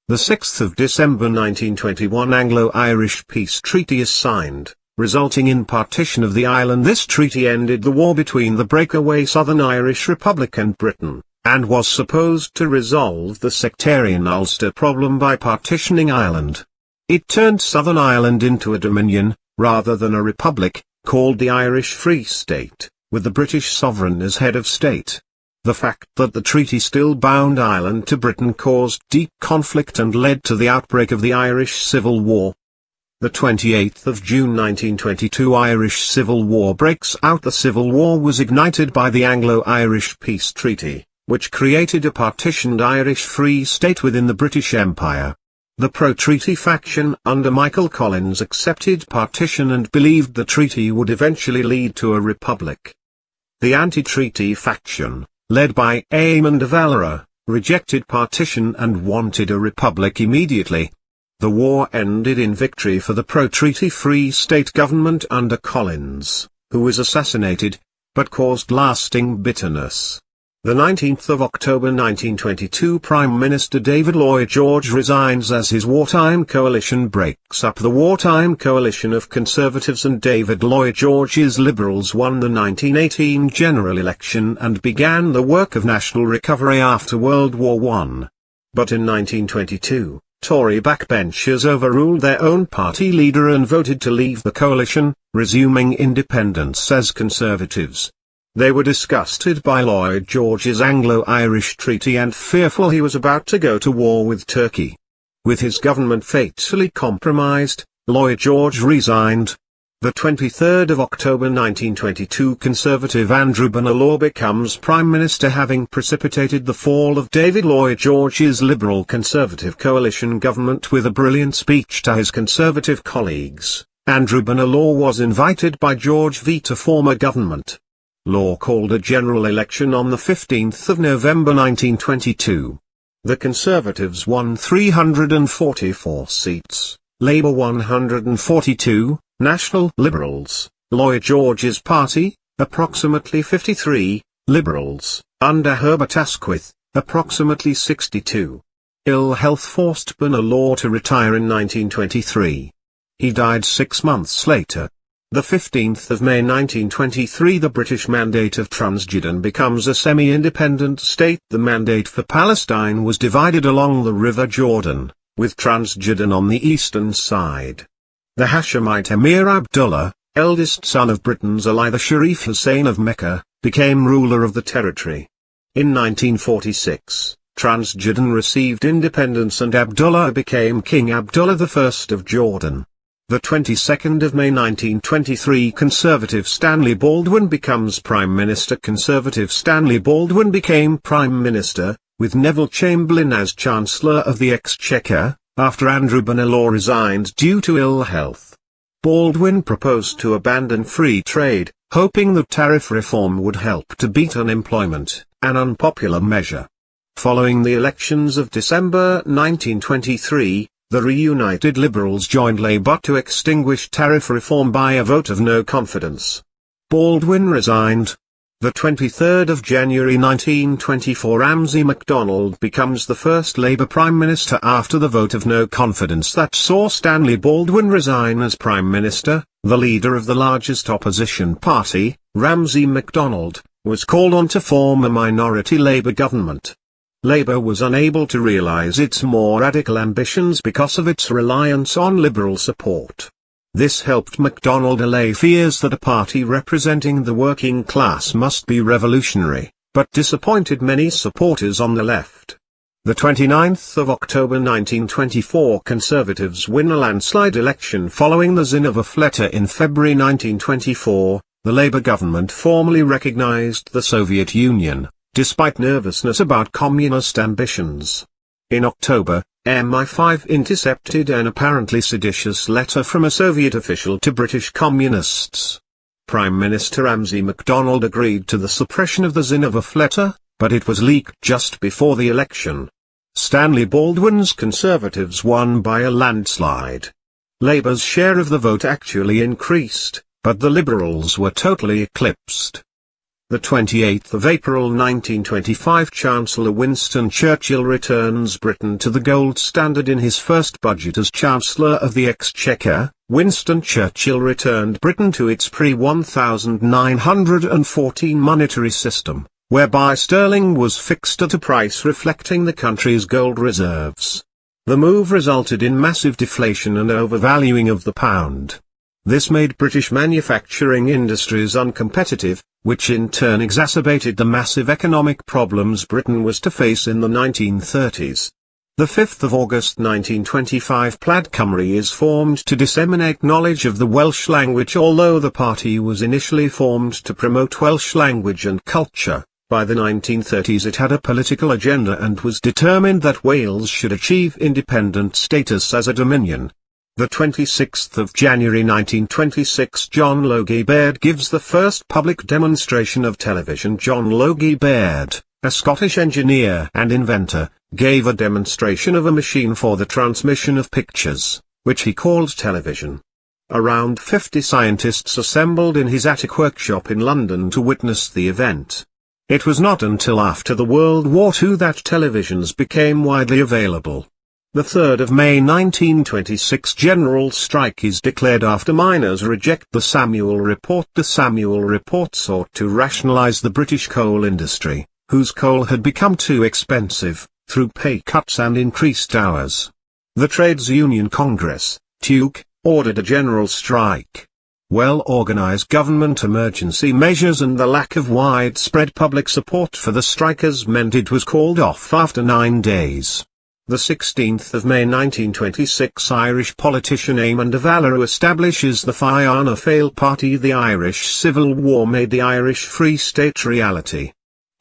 The 6th of December 1921 Anglo-Irish peace treaty is signed, resulting in partition of the island. This treaty ended the war between the breakaway Southern Irish Republic and Britain, and was supposed to resolve the sectarian Ulster problem by partitioning Ireland. It turned Southern Ireland into a dominion, rather than a republic, called the Irish Free State, with the British sovereign as head of state. The fact that the treaty still bound Ireland to Britain caused deep conflict and led to the outbreak of the Irish Civil War. The 28th of June 1922 Irish Civil War breaks out. The Civil War was ignited by the Anglo-Irish Peace Treaty, which created a partitioned Irish Free State within the British Empire. The pro-treaty faction under Michael Collins accepted partition and believed the treaty would eventually lead to a republic. The anti-treaty faction, led by Eamon de Valera, rejected partition and wanted a republic immediately. The war ended in victory for the pro-treaty Free State government under Collins, who was assassinated, but caused lasting bitterness. The 19th of October 1922, Prime Minister David Lloyd George resigns as his wartime coalition breaks up. The wartime coalition of Conservatives and David Lloyd George's Liberals won the 1918 general election and began the work of national recovery after World War I. But in 1922, Tory backbenchers overruled their own party leader and voted to leave the coalition, resuming independence as Conservatives. They were disgusted by Lloyd George's Anglo-Irish treaty and fearful he was about to go to war with Turkey. With his government fatally compromised, Lloyd George resigned. The 23rd of October 1922, Conservative Andrew Bonar becomes Prime Minister, having precipitated the fall of David Lloyd George's Liberal Conservative coalition government with a brilliant speech to his Conservative colleagues. Andrew Bonar was invited by George V to form a government. Law called a general election on the 15th of November 1922. The Conservatives won 344 seats, Labour 142, National Liberals, Lloyd George's party, approximately 53, Liberals, under Herbert Asquith, approximately 62. Ill health forced Bonar to retire in 1923. He died 6 months later. The 15th of May 1923, the British Mandate of Transjordan becomes a semi-independent state. The Mandate for Palestine was divided along the River Jordan, with Transjordan on the eastern side. The Hashemite Emir Abdullah, eldest son of Britain's Ali the Sharif Hussein of Mecca, became ruler of the territory. In 1946, Transjordan received independence and Abdullah became King Abdullah I of Jordan. The 22nd of May 1923, Conservative Stanley Baldwin becomes Prime Minister. Conservative Stanley Baldwin became Prime Minister, with Neville Chamberlain as Chancellor of the Exchequer, after Andrew Bonar resigned due to ill health. Baldwin proposed to abandon free trade, hoping that tariff reform would help to beat unemployment, an unpopular measure. Following the elections of December 1923, the reunited Liberals joined Labour to extinguish tariff reform by a vote of no confidence. Baldwin resigned. The 23rd of January 1924, Ramsay MacDonald becomes the first Labour Prime Minister after the vote of no confidence that saw Stanley Baldwin resign as Prime Minister. The leader of the largest opposition party, Ramsay MacDonald, was called on to form a minority Labour government. Labour was unable to realise its more radical ambitions because of its reliance on Liberal support. This helped MacDonald allay fears that a party representing the working class must be revolutionary, but disappointed many supporters on the left. The 29th of October 1924, Conservatives win a landslide election following the Zinoviev letter in February 1924. The Labour government formally recognised the Soviet Union, despite nervousness about communist ambitions. In October, MI5 intercepted an apparently seditious letter from a Soviet official to British communists. Prime Minister Ramsay MacDonald agreed to the suppression of the Zinoviev letter, but it was leaked just before the election. Stanley Baldwin's Conservatives won by a landslide. Labour's share of the vote actually increased, but the Liberals were totally eclipsed. The 28th of April 1925, Chancellor Winston Churchill returns Britain to the gold standard in his first budget as Chancellor of the Exchequer. Winston Churchill returned Britain to its pre-1914 monetary system, whereby sterling was fixed at a price reflecting the country's gold reserves. The move resulted in massive deflation and overvaluing of the pound. This made British manufacturing industries uncompetitive, which in turn exacerbated the massive economic problems Britain was to face in the 1930s. The 5th of August 1925, Plaid Cymru is formed to disseminate knowledge of the Welsh language. Although the party was initially formed to promote Welsh language and culture, by the 1930s it had a political agenda and was determined that Wales should achieve independent status as a dominion. The 26th of January 1926, John Logie Baird gives the first public demonstration of television. John Logie Baird, a Scottish engineer and inventor, gave a demonstration of a machine for the transmission of pictures, which he called television. Around 50 scientists assembled in his attic workshop in London to witness the event. It was not until after the World War II that televisions became widely available. The 3rd of May 1926 general strike is declared after miners reject the Samuel Report. The Samuel Report sought to rationalize the British coal industry, whose coal had become too expensive, through pay cuts and increased hours. The Trades Union Congress, TUC, ordered a general strike. Well-organized government emergency measures and the lack of widespread public support for the strikers meant it was called off after 9 days. The 16th of May 1926 Irish politician Eamon de Valera establishes the Fianna Fáil party. The Irish Civil War made the Irish Free State reality.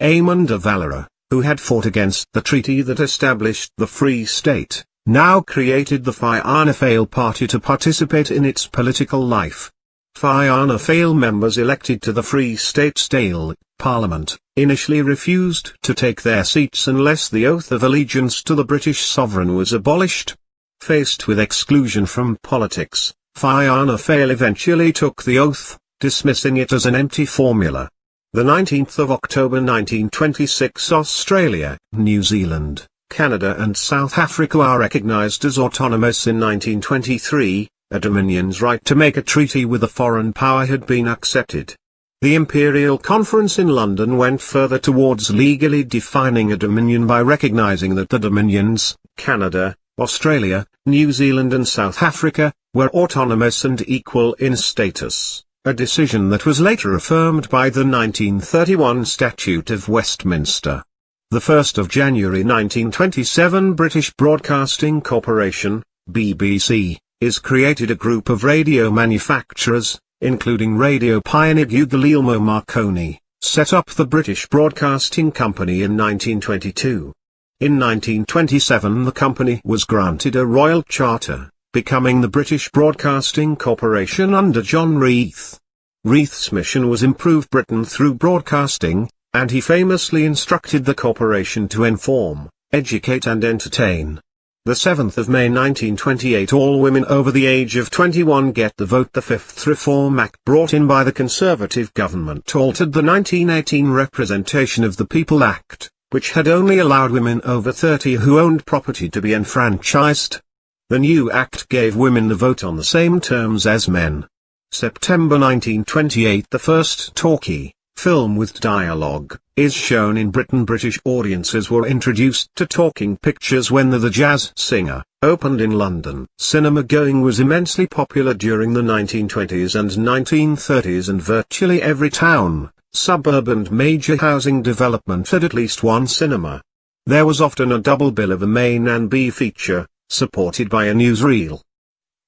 Eamon de Valera, who had fought against the treaty that established the Free State, now created the Fianna Fáil party to participate in its political life. Fianna Fáil members elected to the Free State Dáil Parliament, initially refused to take their seats unless the oath of allegiance to the British sovereign was abolished. Faced with exclusion from politics, Fianna Fáil eventually took the oath, dismissing it as an empty formula. The 19th of October 1926 Australia, New Zealand, Canada and South Africa are recognised as autonomous. In 1923, a Dominion's right to make a treaty with a foreign power had been accepted. The Imperial Conference in London went further towards legally defining a Dominion by recognising that the Dominions, Canada, Australia, New Zealand and South Africa, were autonomous and equal in status, a decision that was later affirmed by the 1931 Statute of Westminster. The 1st of January 1927 British Broadcasting Corporation, BBC, is created. A group of radio manufacturers, including radio pioneer Guglielmo Marconi, set up the British Broadcasting Company in 1922. In 1927 the company was granted a royal charter, becoming the British Broadcasting Corporation under John Reith. Reith's mission was improve Britain through broadcasting, and he famously instructed the corporation to inform, educate and entertain. The 7th of May 1928 all women over the age of 21 get the vote. The Fifth Reform Act brought in by the Conservative government altered the 1918 Representation of the People Act, which had only allowed women over 30 who owned property to be enfranchised. The new act gave women the vote on the same terms as men. September 1928 the first talkie, film with dialogue, is shown in Britain. British audiences were introduced to talking pictures when The Jazz Singer opened in London. Cinema going was immensely popular during the 1920s and 1930s, and virtually every town, suburb and major housing development had at least one cinema. There was often a double bill of a main and B feature, supported by a newsreel.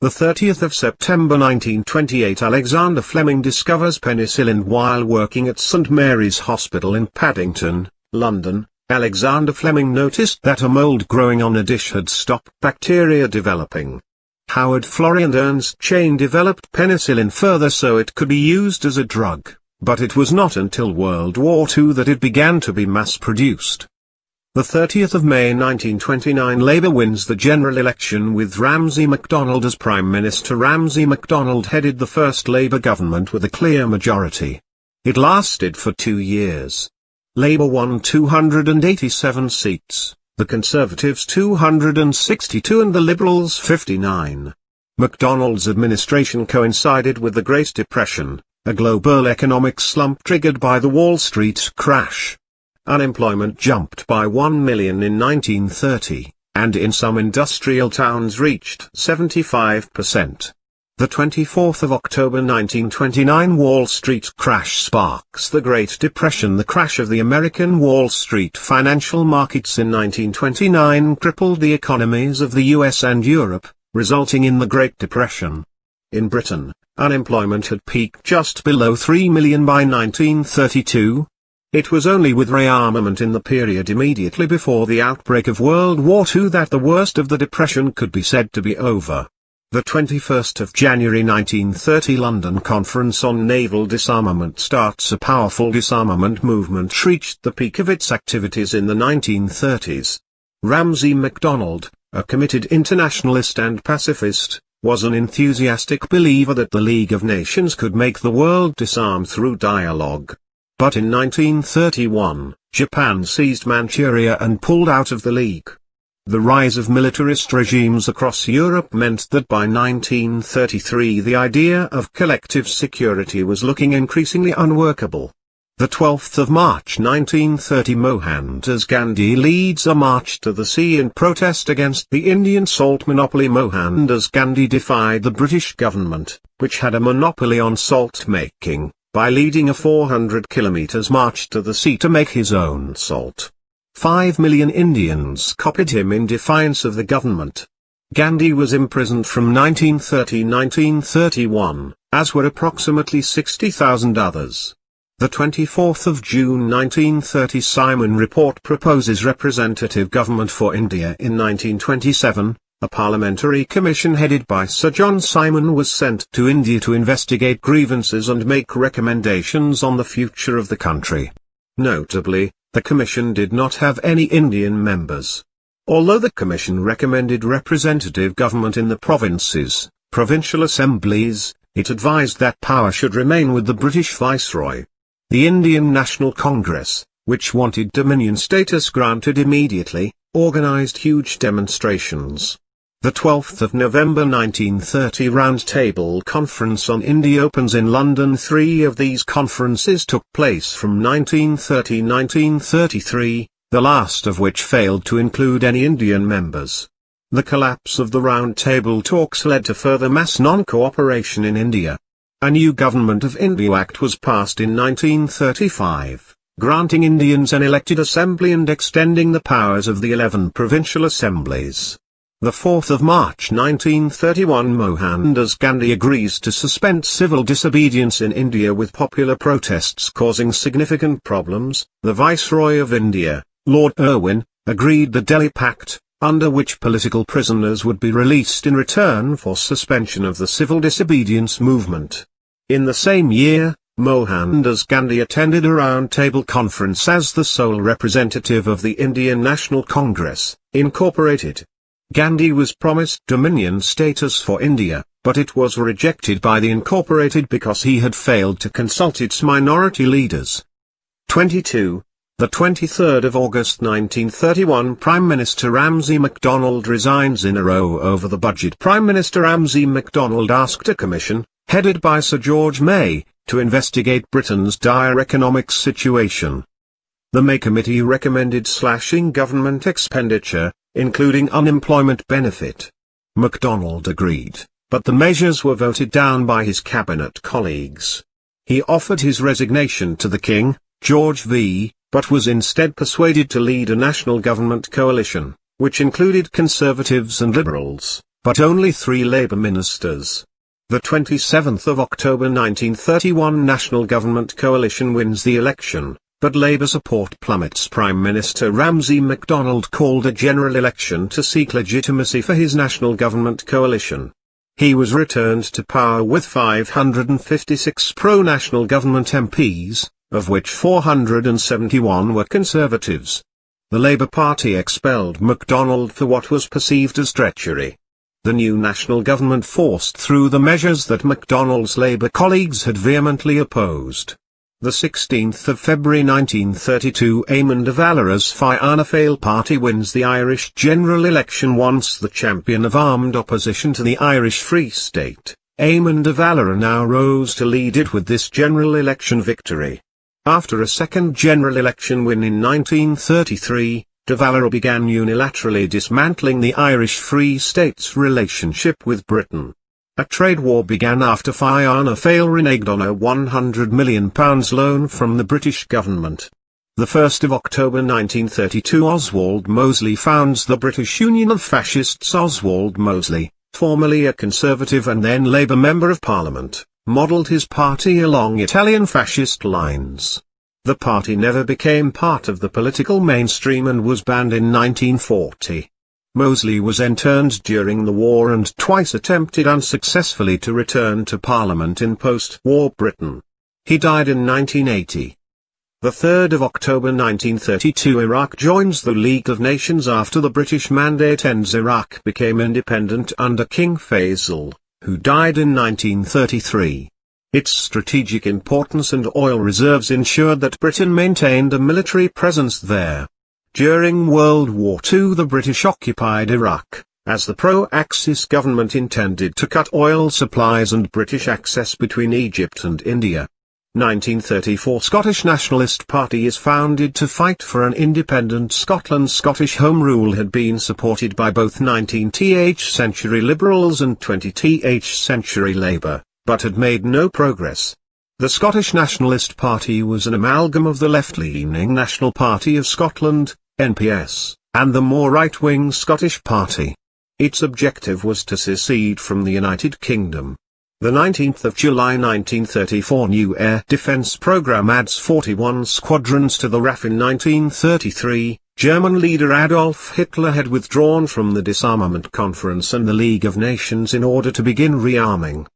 The 30th of September 1928 Alexander Fleming discovers penicillin while working at St Mary's Hospital in Paddington, London. Alexander Fleming noticed that a mold growing on a dish had stopped bacteria developing. Howard Florey and Ernst Chain developed penicillin further so it could be used as a drug, but it was not until World War II that it began to be mass-produced. The 30th of May 1929 Labour wins the general election with Ramsay MacDonald as Prime Minister. Ramsay MacDonald headed the first Labour government with a clear majority. It lasted for 2 years. Labour won 287 seats, the Conservatives 262 and the Liberals 59. MacDonald's administration coincided with the Great Depression, a global economic slump triggered by the Wall Street crash. Unemployment jumped by 1 million in 1930, and in some industrial towns reached 75%. The 24th of October 1929 Wall Street crash sparks the Great Depression. The crash of the American Wall Street financial markets in 1929 crippled the economies of the US and Europe, resulting in the Great Depression. In Britain, unemployment had peaked just below 3 million by 1932. It was only with rearmament in the period immediately before the outbreak of World War II that the worst of the Depression could be said to be over. The 21st of January 1930 London Conference on Naval Disarmament starts. A powerful disarmament movement reached the peak of its activities in the 1930s. Ramsay MacDonald, a committed internationalist and pacifist, was an enthusiastic believer that the League of Nations could make the world disarm through dialogue. But in 1931, Japan seized Manchuria and pulled out of the League. The rise of militarist regimes across Europe meant that by 1933 the idea of collective security was looking increasingly unworkable. The 12th of March 1930, Mohandas Gandhi leads a march to the sea in protest against the Indian salt monopoly. Mohandas Gandhi defied the British government, which had a monopoly on salt making, by leading a 400 kilometers march to the sea to make his own salt. 5 million Indians copied him in defiance of the government. Gandhi was imprisoned from 1930–1931, as were approximately 60,000 others. The 24th of June 1930 Simon Report proposes representative government for India. In 1927, a parliamentary commission headed by Sir John Simon was sent to India to investigate grievances and make recommendations on the future of the country. Notably, the commission did not have any Indian members. Although the commission recommended representative government in the provinces, provincial assemblies, it advised that power should remain with the British Viceroy. The Indian National Congress, which wanted Dominion status granted immediately, organized huge demonstrations. The 12th of November 1930 Round Table Conference on India opens in London. 3 of these conferences took place from 1930–1933, the last of which failed to include any Indian members. The collapse of the Round Table talks led to further mass non-cooperation in India. A new Government of India Act was passed in 1935, granting Indians an elected assembly and extending the powers of the 11 provincial assemblies. The 4th of March 1931 Mohandas Gandhi agrees to suspend civil disobedience in India with popular protests causing significant problems. The Viceroy of India, Lord Irwin, agreed the Delhi Pact, under which political prisoners would be released in return for suspension of the civil disobedience movement. In the same year, Mohandas Gandhi attended a round-table conference as the sole representative of the Indian National Congress, Incorporated. Gandhi was promised Dominion status for India, but it was rejected by the Incorporated because he had failed to consult its minority leaders. 22. The 23rd of August 1931 Prime Minister Ramsay MacDonald resigns in a row over the budget. Prime Minister Ramsay MacDonald asked a commission, headed by Sir George May, to investigate Britain's dire economic situation. The May Committee recommended slashing government expenditure, including unemployment benefit. MacDonald agreed, but the measures were voted down by his cabinet colleagues. He offered his resignation to the King, George V, but was instead persuaded to lead a national government coalition, which included Conservatives and Liberals, but only 3 Labour ministers. The 27th of October 1931 National Government Coalition wins the election, but Labour support plummets. Prime Minister Ramsay MacDonald called a general election to seek legitimacy for his national government coalition. He was returned to power with 556 pro-national government MPs, of which 471 were Conservatives. The Labour Party expelled MacDonald for what was perceived as treachery. The new national government forced through the measures that MacDonald's Labour colleagues had vehemently opposed. The 16th of February 1932 Eamon de Valera's Fianna Fáil party wins the Irish general election. Once the champion of armed opposition to the Irish Free State, Eamon de Valera now rose to lead it with this general election victory. After a second general election win in 1933, de Valera began unilaterally dismantling the Irish Free State's relationship with Britain. A trade war began after Fianna Fáil reneged on a £100 million loan from the British government. The 1st of October 1932 Oswald Mosley founds the British Union of Fascists. Oswald Mosley, formerly a Conservative and then Labour Member of Parliament, modelled his party along Italian fascist lines. The party never became part of the political mainstream and was banned in 1940. Mosley was interned during the war and twice attempted unsuccessfully to return to Parliament in post-war Britain. He died in 1980. The 3rd of October 1932 Iraq joins the League of Nations after the British mandate ends. Iraq became independent under King Faisal, who died in 1933. Its strategic importance and oil reserves ensured that Britain maintained a military presence there. During World War II, the British occupied Iraq, as the pro-Axis government intended to cut oil supplies and British access between Egypt and India. 1934 Scottish Nationalist Party is founded to fight for an independent Scotland. Scottish Home Rule had been supported by both 19th century Liberals and 20th century Labour, but had made no progress. The Scottish Nationalist Party was an amalgam of the left-leaning National Party of Scotland, NPS, and the more right-wing Scottish Party. Its objective was to secede from the United Kingdom. The 19th of July 1934 new air defense program adds 41 squadrons to the RAF. In 1933, German leader Adolf Hitler had withdrawn from the Disarmament Conference and the League of Nations in order to begin rearming.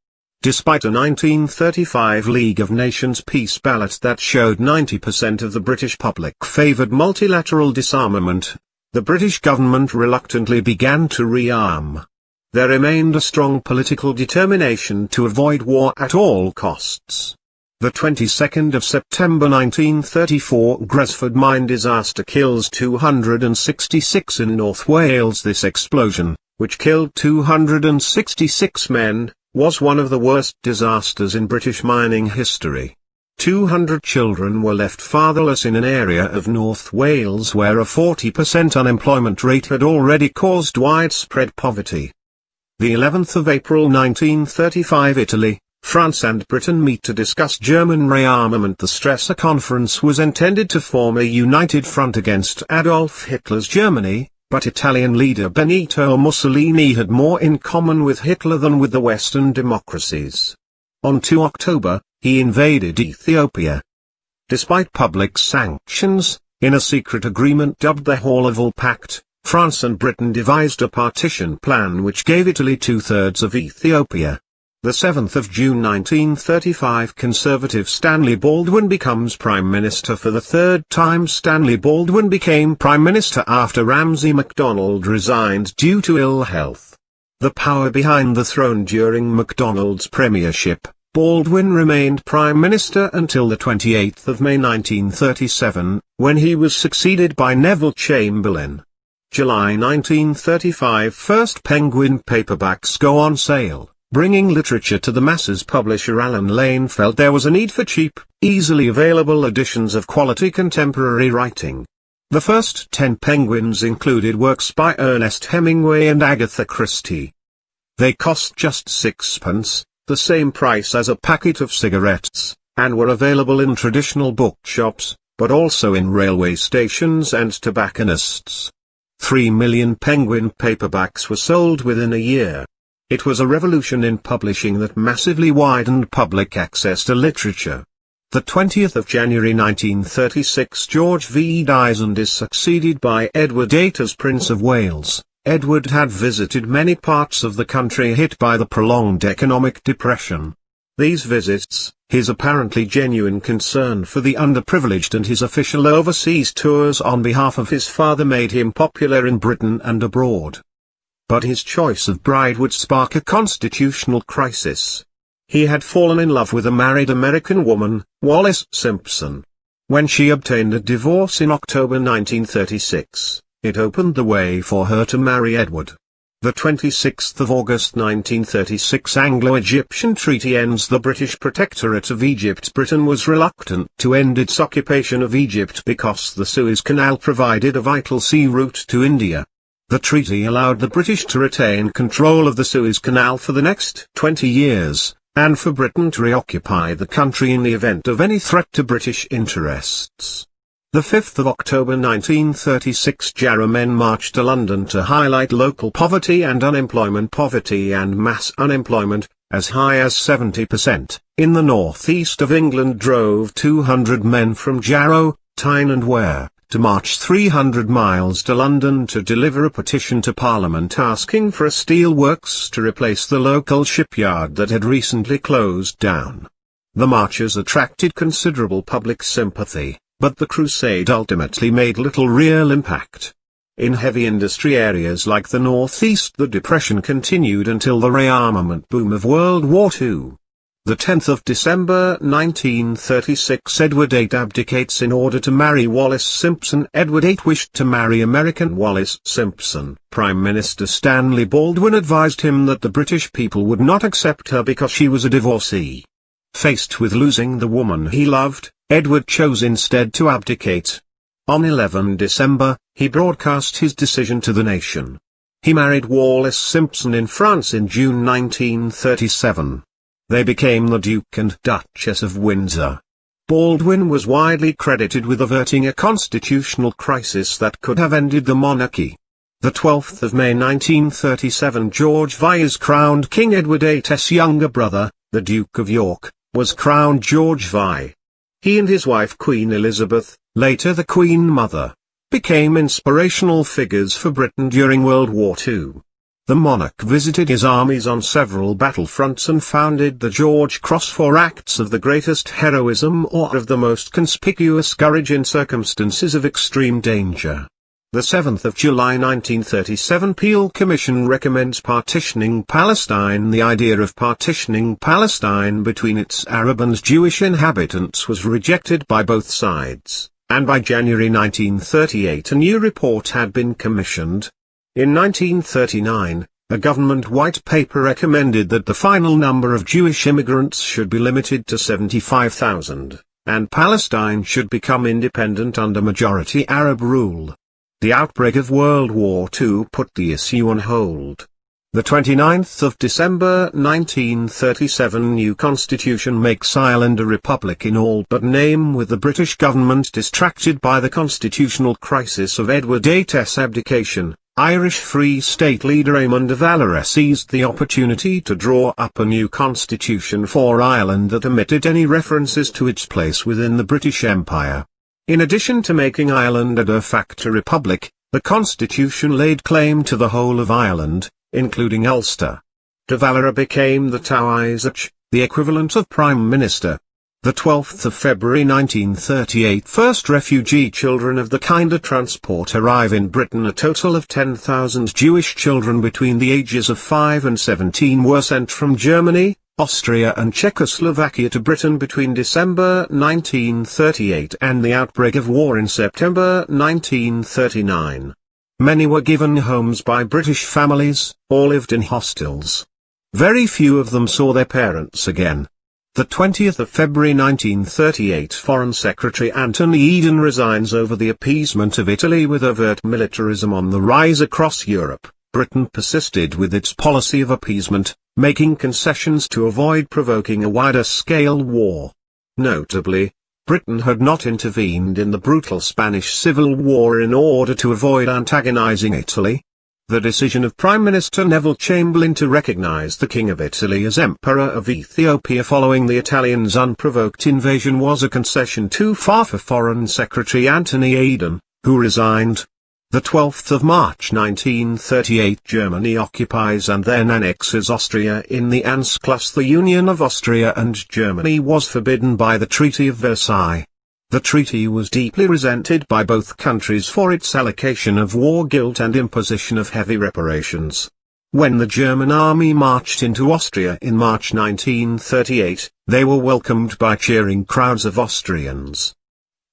Despite a 1935 League of Nations peace ballot that showed 90% of the British public favoured multilateral disarmament, the British government reluctantly began to rearm. There remained a strong political determination to avoid war at all costs. The 22nd of September 1934 Gresford mine disaster kills 266 in North Wales. This explosion, which killed 266 men, was one of the worst disasters in British mining history. 200 children were left fatherless in an area of North Wales where a 40% unemployment rate had already caused widespread poverty. The 11th of April 1935 Italy, France and Britain meet to discuss German rearmament. The Stresa Conference was intended to form a united front against Adolf Hitler's Germany, but Italian leader Benito Mussolini had more in common with Hitler than with the Western democracies. On 2 October, he invaded Ethiopia. Despite public sanctions, in a secret agreement dubbed the Hall-of-All Pact, France and Britain devised a partition plan which gave Italy 2/3 of Ethiopia. The 7th of June 1935 Conservative Stanley Baldwin becomes Prime Minister for the third time. Stanley Baldwin became Prime Minister after Ramsay MacDonald resigned due to ill health. The power behind the throne during MacDonald's premiership, Baldwin remained Prime Minister until the 28th of May 1937, when he was succeeded by Neville Chamberlain. July 1935 First Penguin paperbacks go on sale, bringing literature to the masses. Publisher Alan Lane felt there was a need for cheap, easily available editions of quality contemporary writing. The first 10 Penguins included works by Ernest Hemingway and Agatha Christie. They cost just 6pence, the same price as a packet of cigarettes, and were available in traditional bookshops, but also in railway stations and tobacconists. 3 million Penguin paperbacks were sold within a year. It was a revolution in publishing that massively widened public access to literature. The 20th of January 1936 George V dies and is succeeded by Edward VIII as Prince of Wales. Edward had visited many parts of the country hit by the prolonged economic depression. These visits, his apparently genuine concern for the underprivileged and his official overseas tours on behalf of his father made him popular in Britain and abroad. But his choice of bride would spark a constitutional crisis. He had fallen in love with a married American woman, Wallis Simpson. When she obtained a divorce in October 1936, it opened the way for her to marry Edward. The 26th of August 1936 Anglo-Egyptian Treaty ends the British Protectorate of Egypt. Britain was reluctant to end its occupation of Egypt because the Suez Canal provided a vital sea route to India. The treaty allowed the British to retain control of the Suez Canal for the next 20 years, and for Britain to reoccupy the country in the event of any threat to British interests. The 5th of October 1936 Jarrah men marched to London to highlight local poverty and unemployment. Poverty and mass unemployment, as high as 70%, in the northeast of England drove 200 men from Jarrow, Tyne and Ware, to march 300 miles to London to deliver a petition to Parliament asking for a steelworks to replace the local shipyard that had recently closed down. The marchers attracted considerable public sympathy, but the crusade ultimately made little real impact. In heavy industry areas like the Northeast the depression continued until the rearmament boom of World War II. The 10th of December 1936, Edward VIII abdicates in order to marry Wallis Simpson. Edward VIII wished to marry American Wallis Simpson. Prime Minister Stanley Baldwin advised him that the British people would not accept her because she was a divorcee. Faced with losing the woman he loved, Edward chose instead to abdicate. On 11 December, he broadcast his decision to the nation. He married Wallis Simpson in France in June 1937. They became the Duke and Duchess of Windsor. Baldwin was widely credited with averting a constitutional crisis that could have ended the monarchy. The 12th of May 1937, George V is crowned king. Edward VIII's younger brother, the Duke of York, was crowned George V. He and his wife Queen Elizabeth, later the Queen Mother, became inspirational figures for Britain during World War II. The monarch visited his armies on several battlefronts and founded the George Cross for acts of the greatest heroism or of the most conspicuous courage in circumstances of extreme danger. The 7th of July 1937 Peel Commission recommends partitioning Palestine. The idea of partitioning Palestine between its Arab and Jewish inhabitants was rejected by both sides, and by January 1938 a new report had been commissioned. In 1939, a government white paper recommended that the final number of Jewish immigrants should be limited to 75,000, and Palestine should become independent under majority Arab rule. The outbreak of World War II put the issue on hold. The 29th of December 1937 new constitution makes Ireland a republic in all but name, with the British government distracted by the constitutional crisis of Edward VIII's abdication. Irish Free State leader Eamon de Valera seized the opportunity to draw up a new constitution for Ireland that omitted any references to its place within the British Empire. In addition to making Ireland a de facto republic, the constitution laid claim to the whole of Ireland, including Ulster. De Valera became the Taoiseach, the equivalent of Prime Minister. The 12th of February 1938 first refugee children of the Kinder transport arrive in Britain. A total of 10,000 Jewish children between the ages of 5 and 17 were sent from Germany, Austria and Czechoslovakia to Britain between December 1938 and the outbreak of war in September 1939. Many were given homes by British families, or lived in hostels. Very few of them saw their parents again. The 20th of February 1938 Foreign Secretary Anthony Eden resigns over the appeasement of Italy. With overt militarism on the rise across Europe, Britain persisted with its policy of appeasement, making concessions to avoid provoking a wider-scale war. Notably, Britain had not intervened in the brutal Spanish Civil War in order to avoid antagonizing Italy. The decision of Prime Minister Neville Chamberlain to recognize the King of Italy as Emperor of Ethiopia following the Italians' unprovoked invasion was a concession too far for Foreign Secretary Anthony Eden, who resigned. The 12th of March 1938 Germany occupies and then annexes Austria in the Anschluss. The union of Austria and Germany was forbidden by the Treaty of Versailles. The treaty was deeply resented by both countries for its allocation of war guilt and imposition of heavy reparations. When the German army marched into Austria in March 1938, they were welcomed by cheering crowds of Austrians.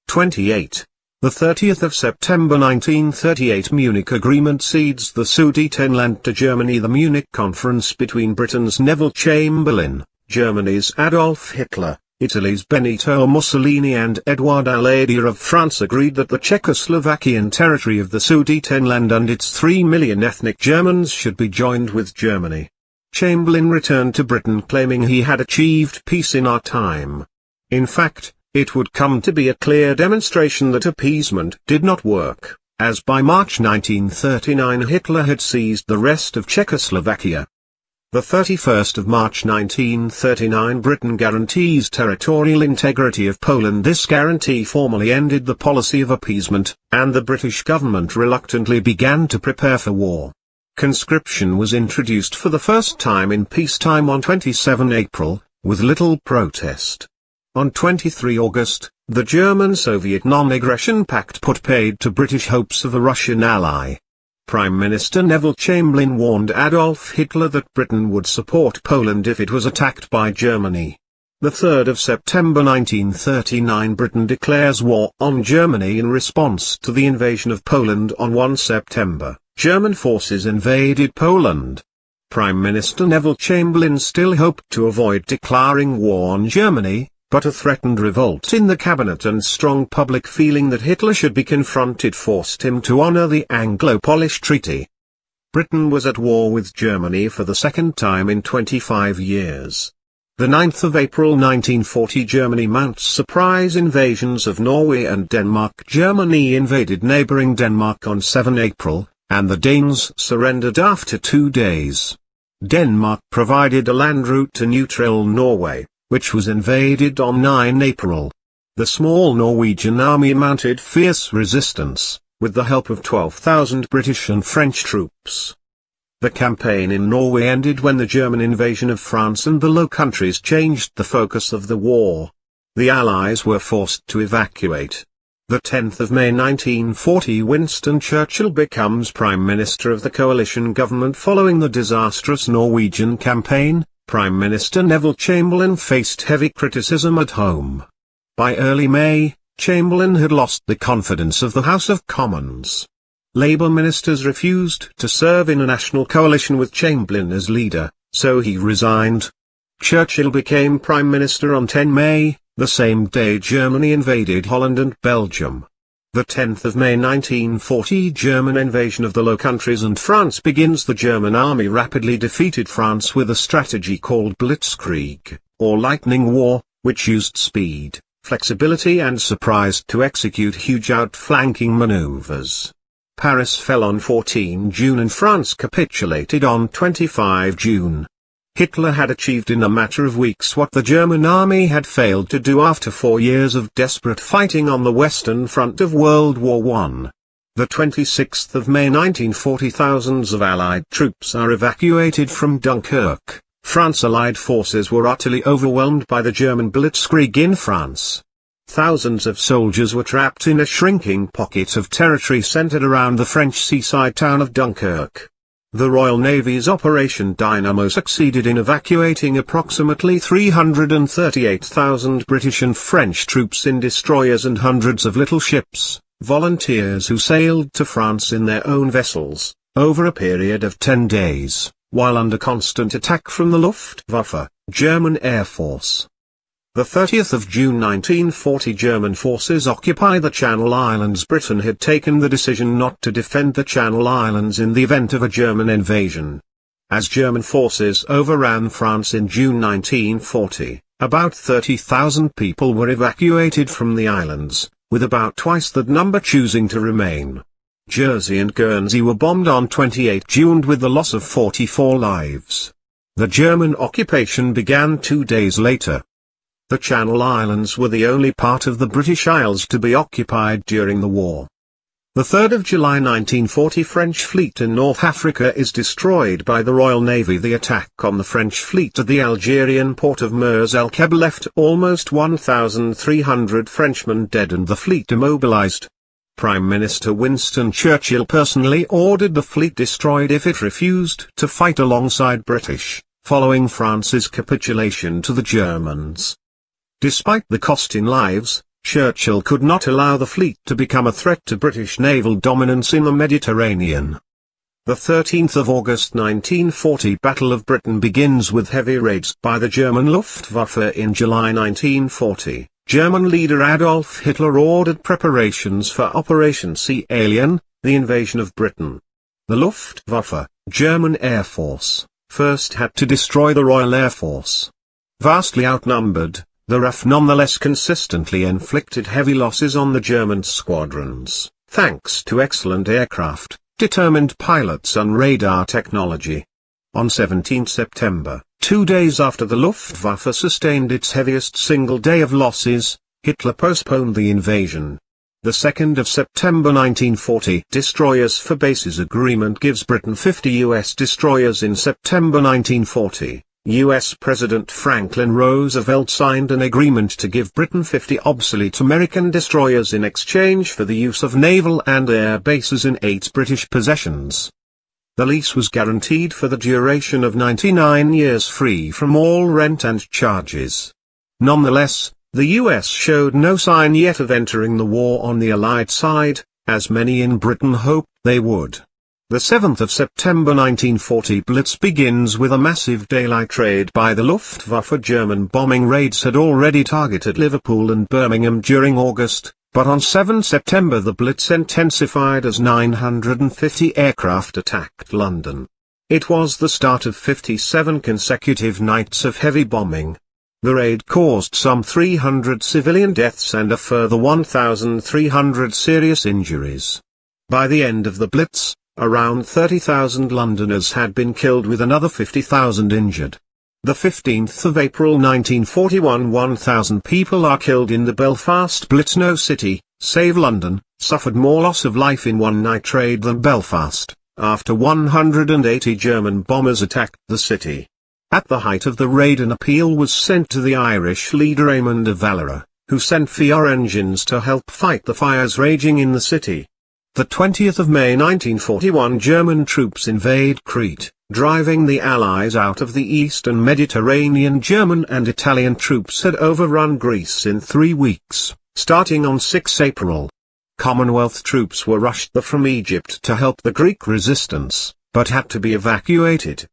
28. The 30th of September 1938 Munich Agreement cedes the Sudetenland to Germany. The Munich Conference between Britain's Neville Chamberlain, Germany's Adolf Hitler, Italy's Benito Mussolini and Edouard Daladier of France agreed that the Czechoslovakian territory of the Sudetenland and its 3 million ethnic Germans should be joined with Germany. Chamberlain returned to Britain claiming he had achieved peace in our time. In fact, it would come to be a clear demonstration that appeasement did not work, as by March 1939 Hitler had seized the rest of Czechoslovakia. The 31st of March 1939 Britain guarantees territorial integrity of Poland. This guarantee formally ended the policy of appeasement, and the British government reluctantly began to prepare for war. Conscription was introduced for the first time in peacetime on 27 April, with little protest. On 23 August, the German-Soviet Non-Aggression Pact put paid to British hopes of a Russian ally. Prime Minister Neville Chamberlain warned Adolf Hitler that Britain would support Poland if it was attacked by Germany. The 3rd of September 1939, Britain declares war on Germany in response to the invasion of Poland. On 1 September, German forces invaded Poland. Prime Minister Neville Chamberlain still hoped to avoid declaring war on Germany, but a threatened revolt in the cabinet and strong public feeling that Hitler should be confronted forced him to honor the Anglo-Polish Treaty. Britain was at war with Germany for the second time in 25 years. The 9th of April 1940, Germany mounts surprise invasions of Norway and Denmark. Germany invaded neighboring Denmark on 7 April, and the Danes surrendered after 2 days. Denmark provided a land route to neutral Norway, which was invaded on 9 April. The small Norwegian army mounted fierce resistance, with the help of 12,000 British and French troops. The campaign in Norway ended when the German invasion of France and the Low Countries changed the focus of the war. The Allies were forced to evacuate. The 10th of May 1940, Winston Churchill becomes Prime Minister of the coalition government following the disastrous Norwegian campaign. Prime Minister Neville Chamberlain faced heavy criticism at home. By early May, Chamberlain had lost the confidence of the House of Commons. Labour ministers refused to serve in a national coalition with Chamberlain as leader, so he resigned. Churchill became Prime Minister on 10 May, the same day Germany invaded Holland and Belgium. The 10th of May 1940, German invasion of the Low Countries and France begins. The German army rapidly defeated France with a strategy called Blitzkrieg, or lightning war, which used speed, flexibility and surprise to execute huge outflanking maneuvers. Paris fell on 14 June and France capitulated on 25 June. Hitler had achieved in a matter of weeks what the German army had failed to do after 4 years of desperate fighting on the Western Front of World War I. The 26th of May 1940, thousands of Allied troops are evacuated from Dunkirk. France's Allied forces were utterly overwhelmed by the German blitzkrieg in France. Thousands of soldiers were trapped in a shrinking pocket of territory centered around the French seaside town of Dunkirk. The Royal Navy's Operation Dynamo succeeded in evacuating approximately 338,000 British and French troops in destroyers and hundreds of little ships, volunteers who sailed to France in their own vessels, over a period of 10 days, while under constant attack from the Luftwaffe, German Air Force. The 30th of June 1940, German forces occupy the Channel Islands. Britain had taken the decision not to defend the Channel Islands in the event of a German invasion. As German forces overran France in June 1940, about 30,000 people were evacuated from the islands, with about twice that number choosing to remain. Jersey and Guernsey were bombed on 28 June with the loss of 44 lives. The German occupation began 2 days later. The Channel Islands were the only part of the British Isles to be occupied during the war. The 3rd of July 1940, French fleet in North Africa is destroyed by the Royal Navy. The attack on the French fleet at the Algerian port of Mers el Kebir left almost 1,300 Frenchmen dead and the fleet immobilized. Prime Minister Winston Churchill personally ordered the fleet destroyed if it refused to fight alongside British, following France's capitulation to the Germans. Despite the cost in lives, Churchill could not allow the fleet to become a threat to British naval dominance in the Mediterranean. The 13th of August 1940 Battle of Britain begins with heavy raids by the German Luftwaffe. In July 1940, German leader Adolf Hitler ordered preparations for Operation Sea Alien, the invasion of Britain. The Luftwaffe, German Air Force, first had to destroy the Royal Air Force. Vastly outnumbered, the RAF nonetheless consistently inflicted heavy losses on the German squadrons, thanks to excellent aircraft, determined pilots and radar technology. On 17 September, 2 days after the Luftwaffe sustained its heaviest single day of losses, Hitler postponed the invasion. The 2nd of September 1940 Destroyers for Bases Agreement gives Britain 50 U.S. destroyers in September 1940. U.S. President Franklin Roosevelt signed an agreement to give Britain 50 obsolete American destroyers in exchange for the use of naval and air bases in 8 British possessions. The lease was guaranteed for the duration of 99 years free from all rent and charges. Nonetheless, the U.S. showed no sign yet of entering the war on the Allied side, as many in Britain hoped they would. The 7th of September 1940 Blitz begins with a massive daylight raid by the Luftwaffe. German bombing raids had already targeted Liverpool and Birmingham during August, but on 7 September the Blitz intensified as 950 aircraft attacked London. It was the start of 57 consecutive nights of heavy bombing. The raid caused some 300 civilian deaths and a further 1,300 serious injuries. By the end of the Blitz, around 30,000 Londoners had been killed with another 50,000 injured. The 15th of April 1941 1,000 people are killed in the Belfast Blitz. No city, save London, suffered more loss of life in one night raid than Belfast, after 180 German bombers attacked the city. At the height of the raid an appeal was sent to the Irish leader Eamon de Valera, who sent fire engines to help fight the fires raging in the city. The 20th of May 1941 German troops invade Crete, driving the Allies out of the eastern Mediterranean. German and Italian troops had overrun Greece in 3 weeks, starting on 6 April. Commonwealth troops were rushed from Egypt to help the Greek resistance, but had to be evacuated.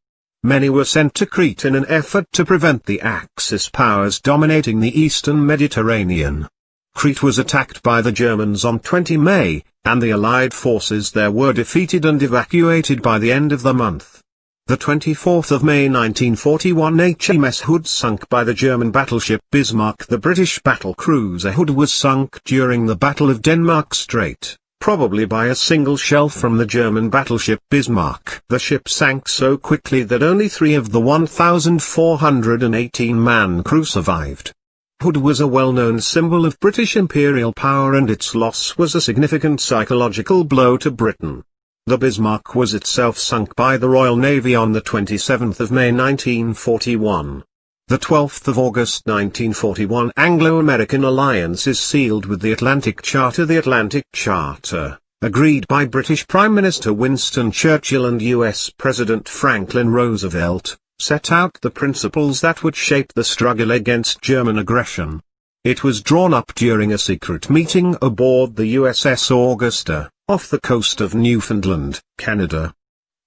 Many were sent to Crete in an effort to prevent the Axis powers dominating the eastern Mediterranean. Crete was attacked by the Germans on 20 May, and the Allied forces there were defeated and evacuated by the end of the month. The 24th of May 1941 HMS Hood sunk by the German battleship Bismarck. The British battle cruiser Hood was sunk during the Battle of Denmark Strait, probably by a single shell from the German battleship Bismarck. The ship sank so quickly that only 3 of the 1,418-man crew survived. Hood was a well-known symbol of British imperial power, and its loss was a significant psychological blow to Britain. The Bismarck was itself sunk by the Royal Navy on the 27th of May 1941. The 12th of August 1941 Anglo-American alliance is sealed with the Atlantic Charter. The Atlantic Charter, agreed by British Prime Minister Winston Churchill and US President Franklin Roosevelt, set out the principles that would shape the struggle against German aggression. It was drawn up during a secret meeting aboard the USS Augusta, off the coast of Newfoundland, Canada.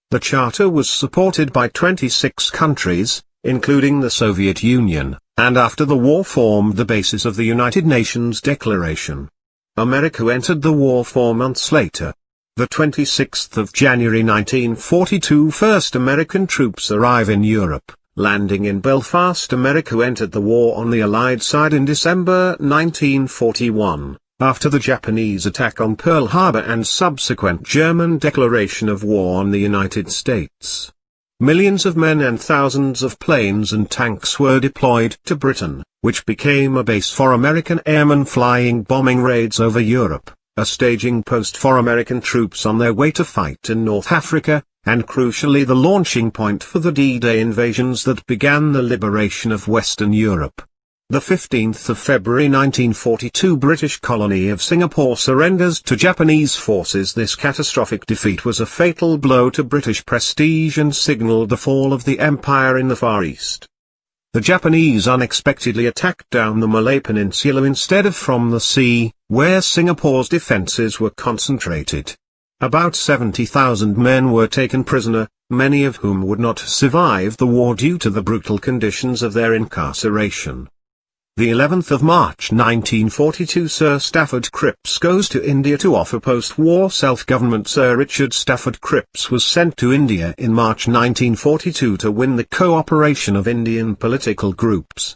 The charter was supported by 26 countries, including the Soviet Union, and after the war formed the basis of the United Nations Declaration. America entered the war 4 months later. The 26th of January 1942 first American troops arrive in Europe, landing in Belfast. America entered the war on the Allied side in December 1941, after the Japanese attack on Pearl Harbor and subsequent German declaration of war on the United States. Millions of men and thousands of planes and tanks were deployed to Britain, which became a base for American airmen flying bombing raids over Europe, a staging post for American troops on their way to fight in North Africa, and crucially the launching point for the D-Day invasions that began the liberation of Western Europe. The 15th of February 1942 British colony of Singapore surrenders to Japanese forces. This catastrophic defeat was a fatal blow to British prestige and signaled the fall of the empire in the Far East. The Japanese unexpectedly attacked down the Malay Peninsula instead of from the sea, where Singapore's defences were concentrated. About 70,000 men were taken prisoner, many of whom would not survive the war due to the brutal conditions of their incarceration. The 11th of March 1942 Sir Stafford Cripps goes to India to offer post-war self-government. Sir Richard Stafford Cripps was sent to India in March 1942 to win the cooperation of Indian political groups.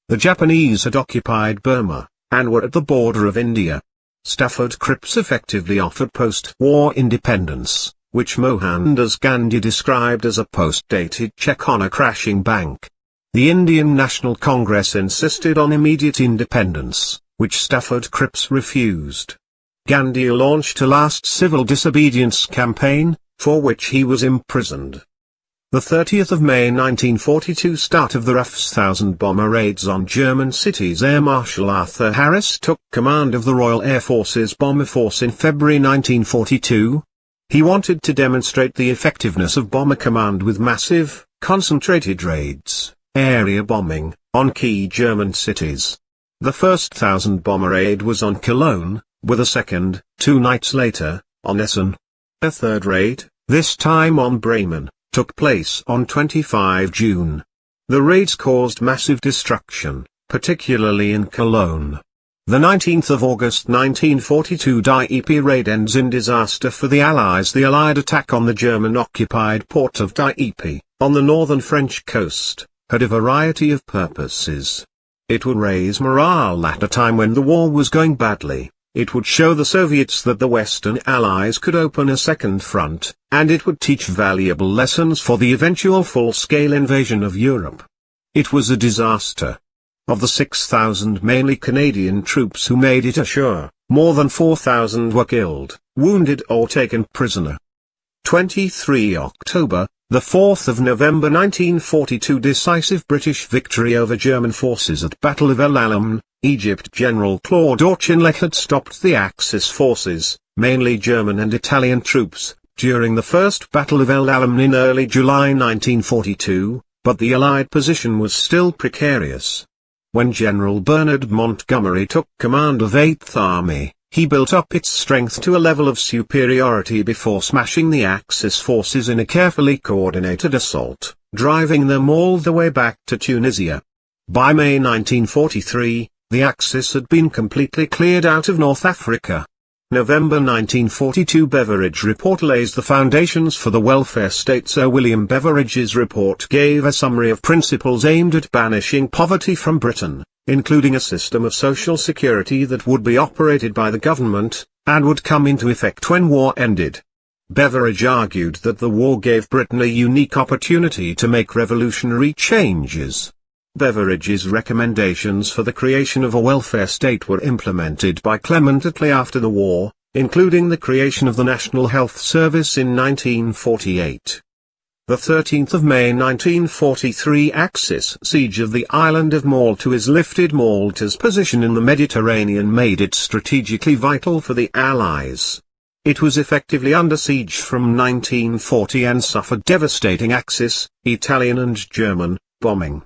The Japanese had occupied Burma, and were at the border of India. Stafford Cripps effectively offered post-war independence, which Mohandas Gandhi described as a post-dated check on a crashing bank. The Indian National Congress insisted on immediate independence, which Stafford Cripps refused. Gandhi launched a last civil disobedience campaign, for which he was imprisoned. The 30th of May 1942 start of the RAF's 1000 bomber raids on German cities. Air Marshal Arthur Harris took command of the Royal Air Force's bomber force in February 1942. He wanted to demonstrate the effectiveness of bomber command with massive, concentrated raids, area bombing, on key German cities. The first 1000 bomber raid was on Cologne, with a second, 2 nights later, on Essen. A third raid, this time on Bremen, took place on 25 June. The raids caused massive destruction, particularly in Cologne. The 19th of August 1942 Dieppe raid ends in disaster for the Allies. The Allied attack on the German-occupied port of Dieppe, on the northern French coast, had a variety of purposes. It would raise morale at a time when the war was going badly. It would show the Soviets that the Western Allies could open a second front, and it would teach valuable lessons for the eventual full-scale invasion of Europe. It was a disaster. Of the 6,000 mainly Canadian troops who made it ashore, more than 4,000 were killed, wounded or taken prisoner. 23 October, the 4th of November 1942 decisive British victory over German forces at Battle of El Alamein, Egypt. General Claude Auchinleck had stopped the Axis forces, mainly German and Italian troops, during the First Battle of El Alamein in early July 1942, but the Allied position was still precarious. When General Bernard Montgomery took command of 8th Army, he built up its strength to a level of superiority before smashing the Axis forces in a carefully coordinated assault, driving them all the way back to Tunisia. By May 1943, the Axis had been completely cleared out of North Africa. November 1942 Beveridge Report lays the foundations for the welfare state. Sir William Beveridge's report gave a summary of principles aimed at banishing poverty from Britain, including a system of social security that would be operated by the government, and would come into effect when war ended. Beveridge argued that the war gave Britain a unique opportunity to make revolutionary changes. Beveridge's recommendations for the creation of a welfare state were implemented by Clement Attlee after the war, including the creation of the National Health Service in 1948. The 13th of May 1943 Axis siege of the island of Malta is lifted. Malta's position in the Mediterranean made it strategically vital for the Allies. It was effectively under siege from 1940 and suffered devastating Axis, Italian and German, bombing.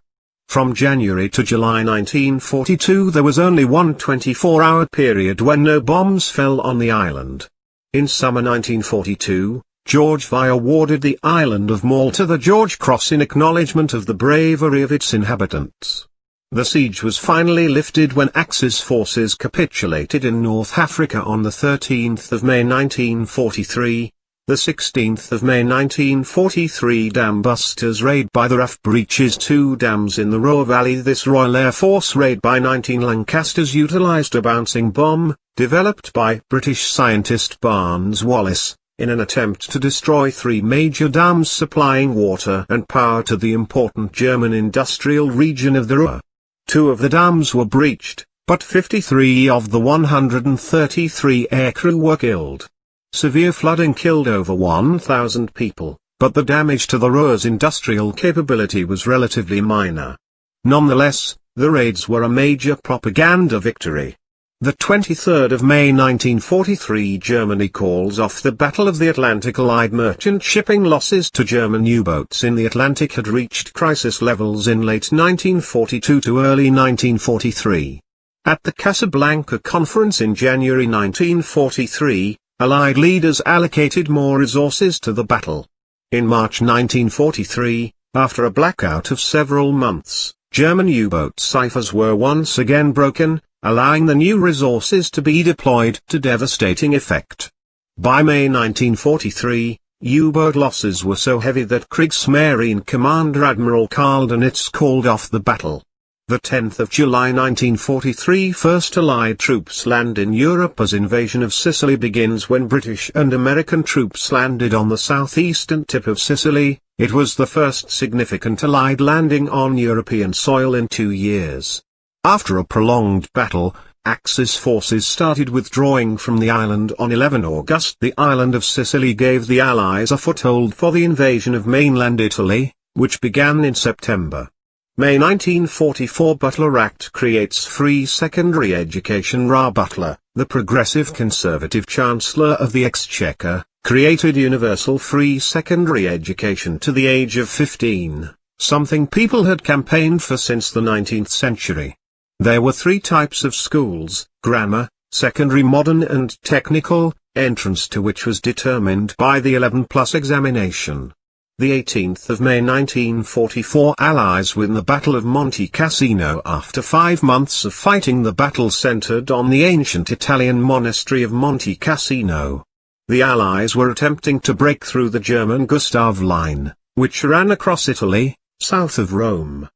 From January to July 1942 there was only one 24-hour period when no bombs fell on the island. In summer 1942, George V awarded the island of Malta the George Cross in acknowledgement of the bravery of its inhabitants. The siege was finally lifted when Axis forces capitulated in North Africa on the 13th of May 1943. The 16th of May 1943 dam busters raid by the RAF breaches 2 dams in the Roa Valley. This Royal Air Force raid by 19 Lancasters utilized a bouncing bomb, developed by British scientist Barnes Wallis, in an attempt to destroy 3 major dams supplying water and power to the important German industrial region of the Ruhr. 2 of the dams were breached, but 53 of the 133 aircrew were killed. Severe flooding killed over 1,000 people, but the damage to the Ruhr's industrial capability was relatively minor. Nonetheless, the raids were a major propaganda victory. The 23rd of May 1943 Germany calls off the Battle of the Atlantic. Allied merchant shipping losses to German U-boats in the Atlantic had reached crisis levels in late 1942 to early 1943. At the Casablanca Conference in January 1943, Allied leaders allocated more resources to the battle. In March 1943, after a blackout of several months, German U-boat ciphers were once again broken, allowing the new resources to be deployed to devastating effect. By May 1943, U-boat losses were so heavy that Kriegsmarine Commander Admiral Karl Dönitz called off the battle. The 10th of July 1943 first Allied troops land in Europe as invasion of Sicily begins when British and American troops landed on the southeastern tip of Sicily. It was the first significant Allied landing on European soil in 2 years. After a prolonged battle, Axis forces started withdrawing from the island on 11 August. The island of Sicily gave the Allies a foothold for the invasion of mainland Italy, which began in September. May 1944 Butler Act creates free secondary education. Butler, the progressive conservative Chancellor of the Exchequer, created universal free secondary education to the age of 15, something people had campaigned for since the 19th century. There were three types of schools: grammar, secondary modern and technical, entrance to which was determined by the 11+ examination. The 18th of May 1944 Allies win the Battle of Monte Cassino. After 5 months of fighting, the battle centered on the ancient Italian monastery of Monte Cassino. The Allies were attempting to break through the German Gustav Line, which ran across Italy, south of Rome.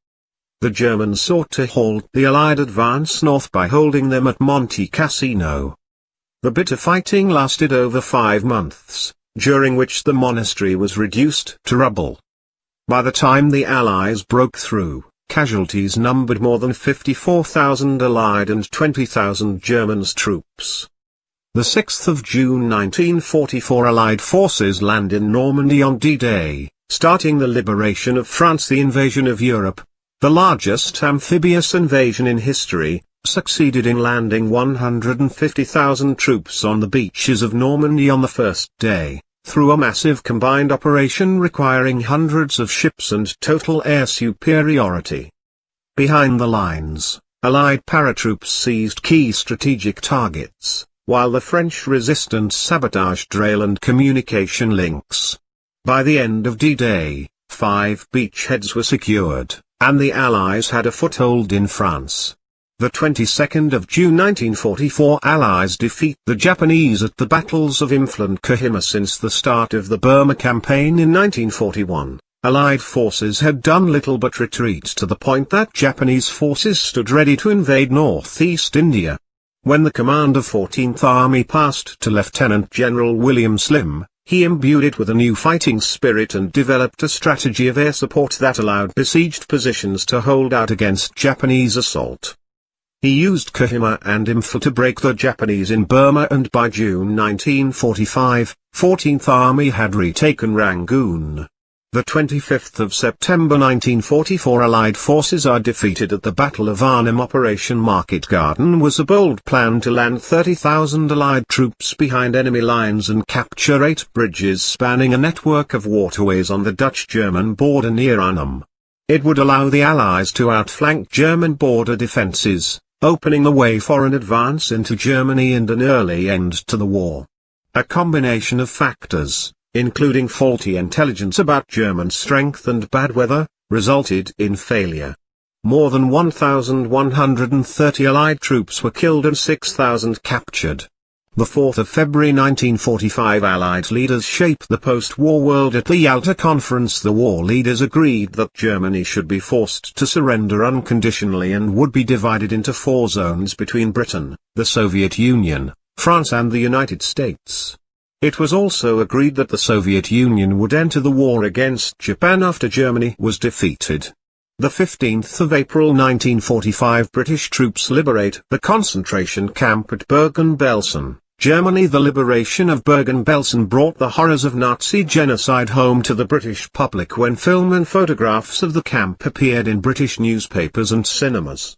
The Germans sought to halt the Allied advance north by holding them at Monte Cassino. The bitter fighting lasted over 5 months, during which the monastery was reduced to rubble. By the time the Allies broke through, casualties numbered more than 54,000 Allied and 20,000 German troops. The 6th of June 1944 Allied forces land in Normandy on D-Day, starting the liberation of France. The invasion of Europe, the largest amphibious invasion in history, succeeded in landing 150,000 troops on the beaches of Normandy on the first day, through a massive combined operation requiring hundreds of ships and total air superiority. Behind the lines, Allied paratroops seized key strategic targets, while the French resistance sabotaged rail and communication links. By the end of D-Day, 5 beachheads were secured, and the Allies had a foothold in France. The 22nd of June 1944 Allies defeat the Japanese at the battles of Imphal and Kohima. Since the start of the Burma campaign in 1941, Allied forces had done little but retreat to the point that Japanese forces stood ready to invade northeast India. When the command of 14th Army passed to Lieutenant General William Slim, he imbued it with a new fighting spirit and developed a strategy of air support that allowed besieged positions to hold out against Japanese assault. He used Kohima and Imphal to break the Japanese in Burma, and by June 1945, 14th Army had retaken Rangoon. The 25th of September 1944 Allied forces are defeated at the Battle of Arnhem. Operation Market Garden was a bold plan to land 30,000 Allied troops behind enemy lines and capture 8 bridges spanning a network of waterways on the Dutch-German border near Arnhem. It would allow the Allies to outflank German border defenses, opening the way for an advance into Germany and an early end to the war. A combination of factors, including faulty intelligence about German strength and bad weather, resulted in failure. More than 1,130 Allied troops were killed and 6,000 captured. The 4th of February 1945 Allied leaders shaped the post-war world at the Yalta Conference. The war leaders agreed that Germany should be forced to surrender unconditionally and would be divided into 4 zones between Britain, the Soviet Union, France and the United States. It was also agreed that the Soviet Union would enter the war against Japan after Germany was defeated. The 15th of April 1945 British troops liberate the concentration camp at Bergen-Belsen, Germany. The liberation of Bergen-Belsen brought the horrors of Nazi genocide home to the British public when film and photographs of the camp appeared in British newspapers and cinemas.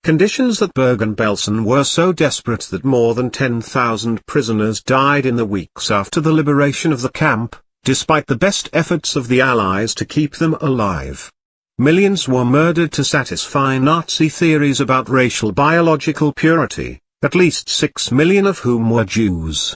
Conditions at Bergen-Belsen were so desperate that more than 10,000 prisoners died in the weeks after the liberation of the camp, despite the best efforts of the Allies to keep them alive. Millions were murdered to satisfy Nazi theories about racial biological purity, at least 6 million of whom were Jews.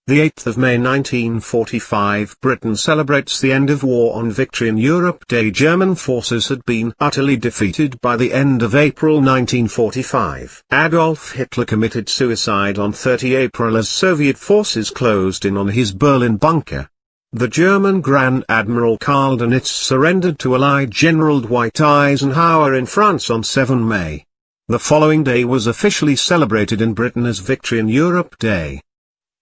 The 8th of May 1945 Britain celebrates the end of war on Victory in Europe Day. German forces had been utterly defeated by the end of April 1945. Adolf Hitler committed suicide on 30 April as Soviet forces closed in on his Berlin bunker. The German Grand Admiral Karl Dönitz surrendered to Allied General Dwight Eisenhower in France on 7 May. The following day was officially celebrated in Britain as Victory in Europe Day.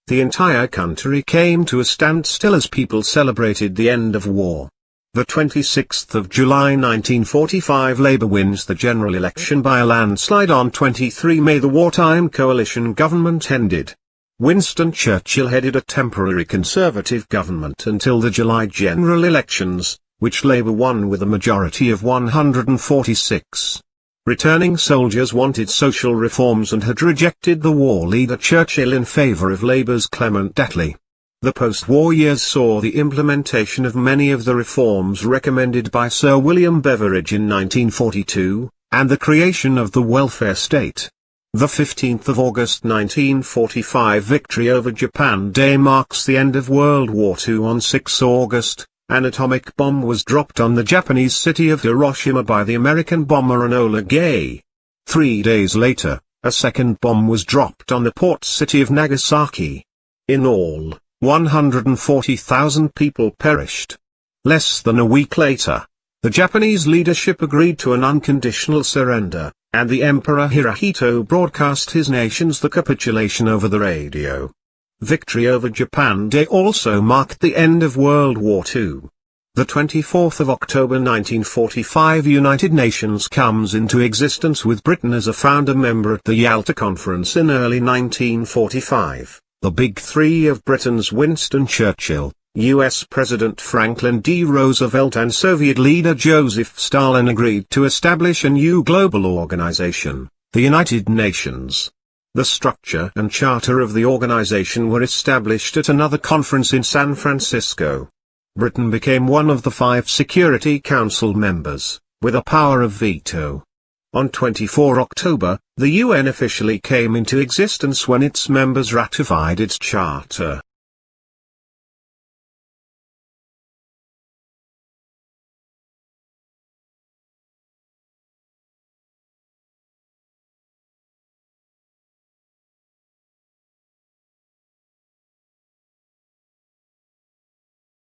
The entire country came to a standstill as people celebrated the end of war. The 26th of July 1945, Labour wins the general election by a landslide. On 23 May, the wartime coalition government ended. Winston Churchill headed a temporary Conservative government until the July general elections, which Labour won with a majority of 146. Returning soldiers wanted social reforms and had rejected the war leader Churchill in favour of Labour's Clement Attlee. The post-war years saw the implementation of many of the reforms recommended by Sir William Beveridge in 1942, and the creation of the welfare state. The 15th of August 1945 victory over Japan Day marks the end of World War II. On 6 August, an atomic bomb was dropped on the Japanese city of Hiroshima by the American bomber Enola Gay. 3 days later, a second bomb was dropped on the port city of Nagasaki. In all, 140,000 people perished. Less than a week later, the Japanese leadership agreed to an unconditional surrender, and the Emperor Hirohito broadcast his nation's the capitulation over the radio. Victory over Japan Day also marked the end of World War II. The 24th of October 1945, United Nations comes into existence with Britain as a founder member at the Yalta Conference in early 1945. The Big Three of Britain's Winston Churchill, US President Franklin D. Roosevelt and Soviet leader Joseph Stalin agreed to establish a new global organization, the United Nations. The structure and charter of the organization were established at another conference in San Francisco. Britain became one of the 5 Security Council members, with a power of veto. On 24 October, the UN officially came into existence when its members ratified its charter.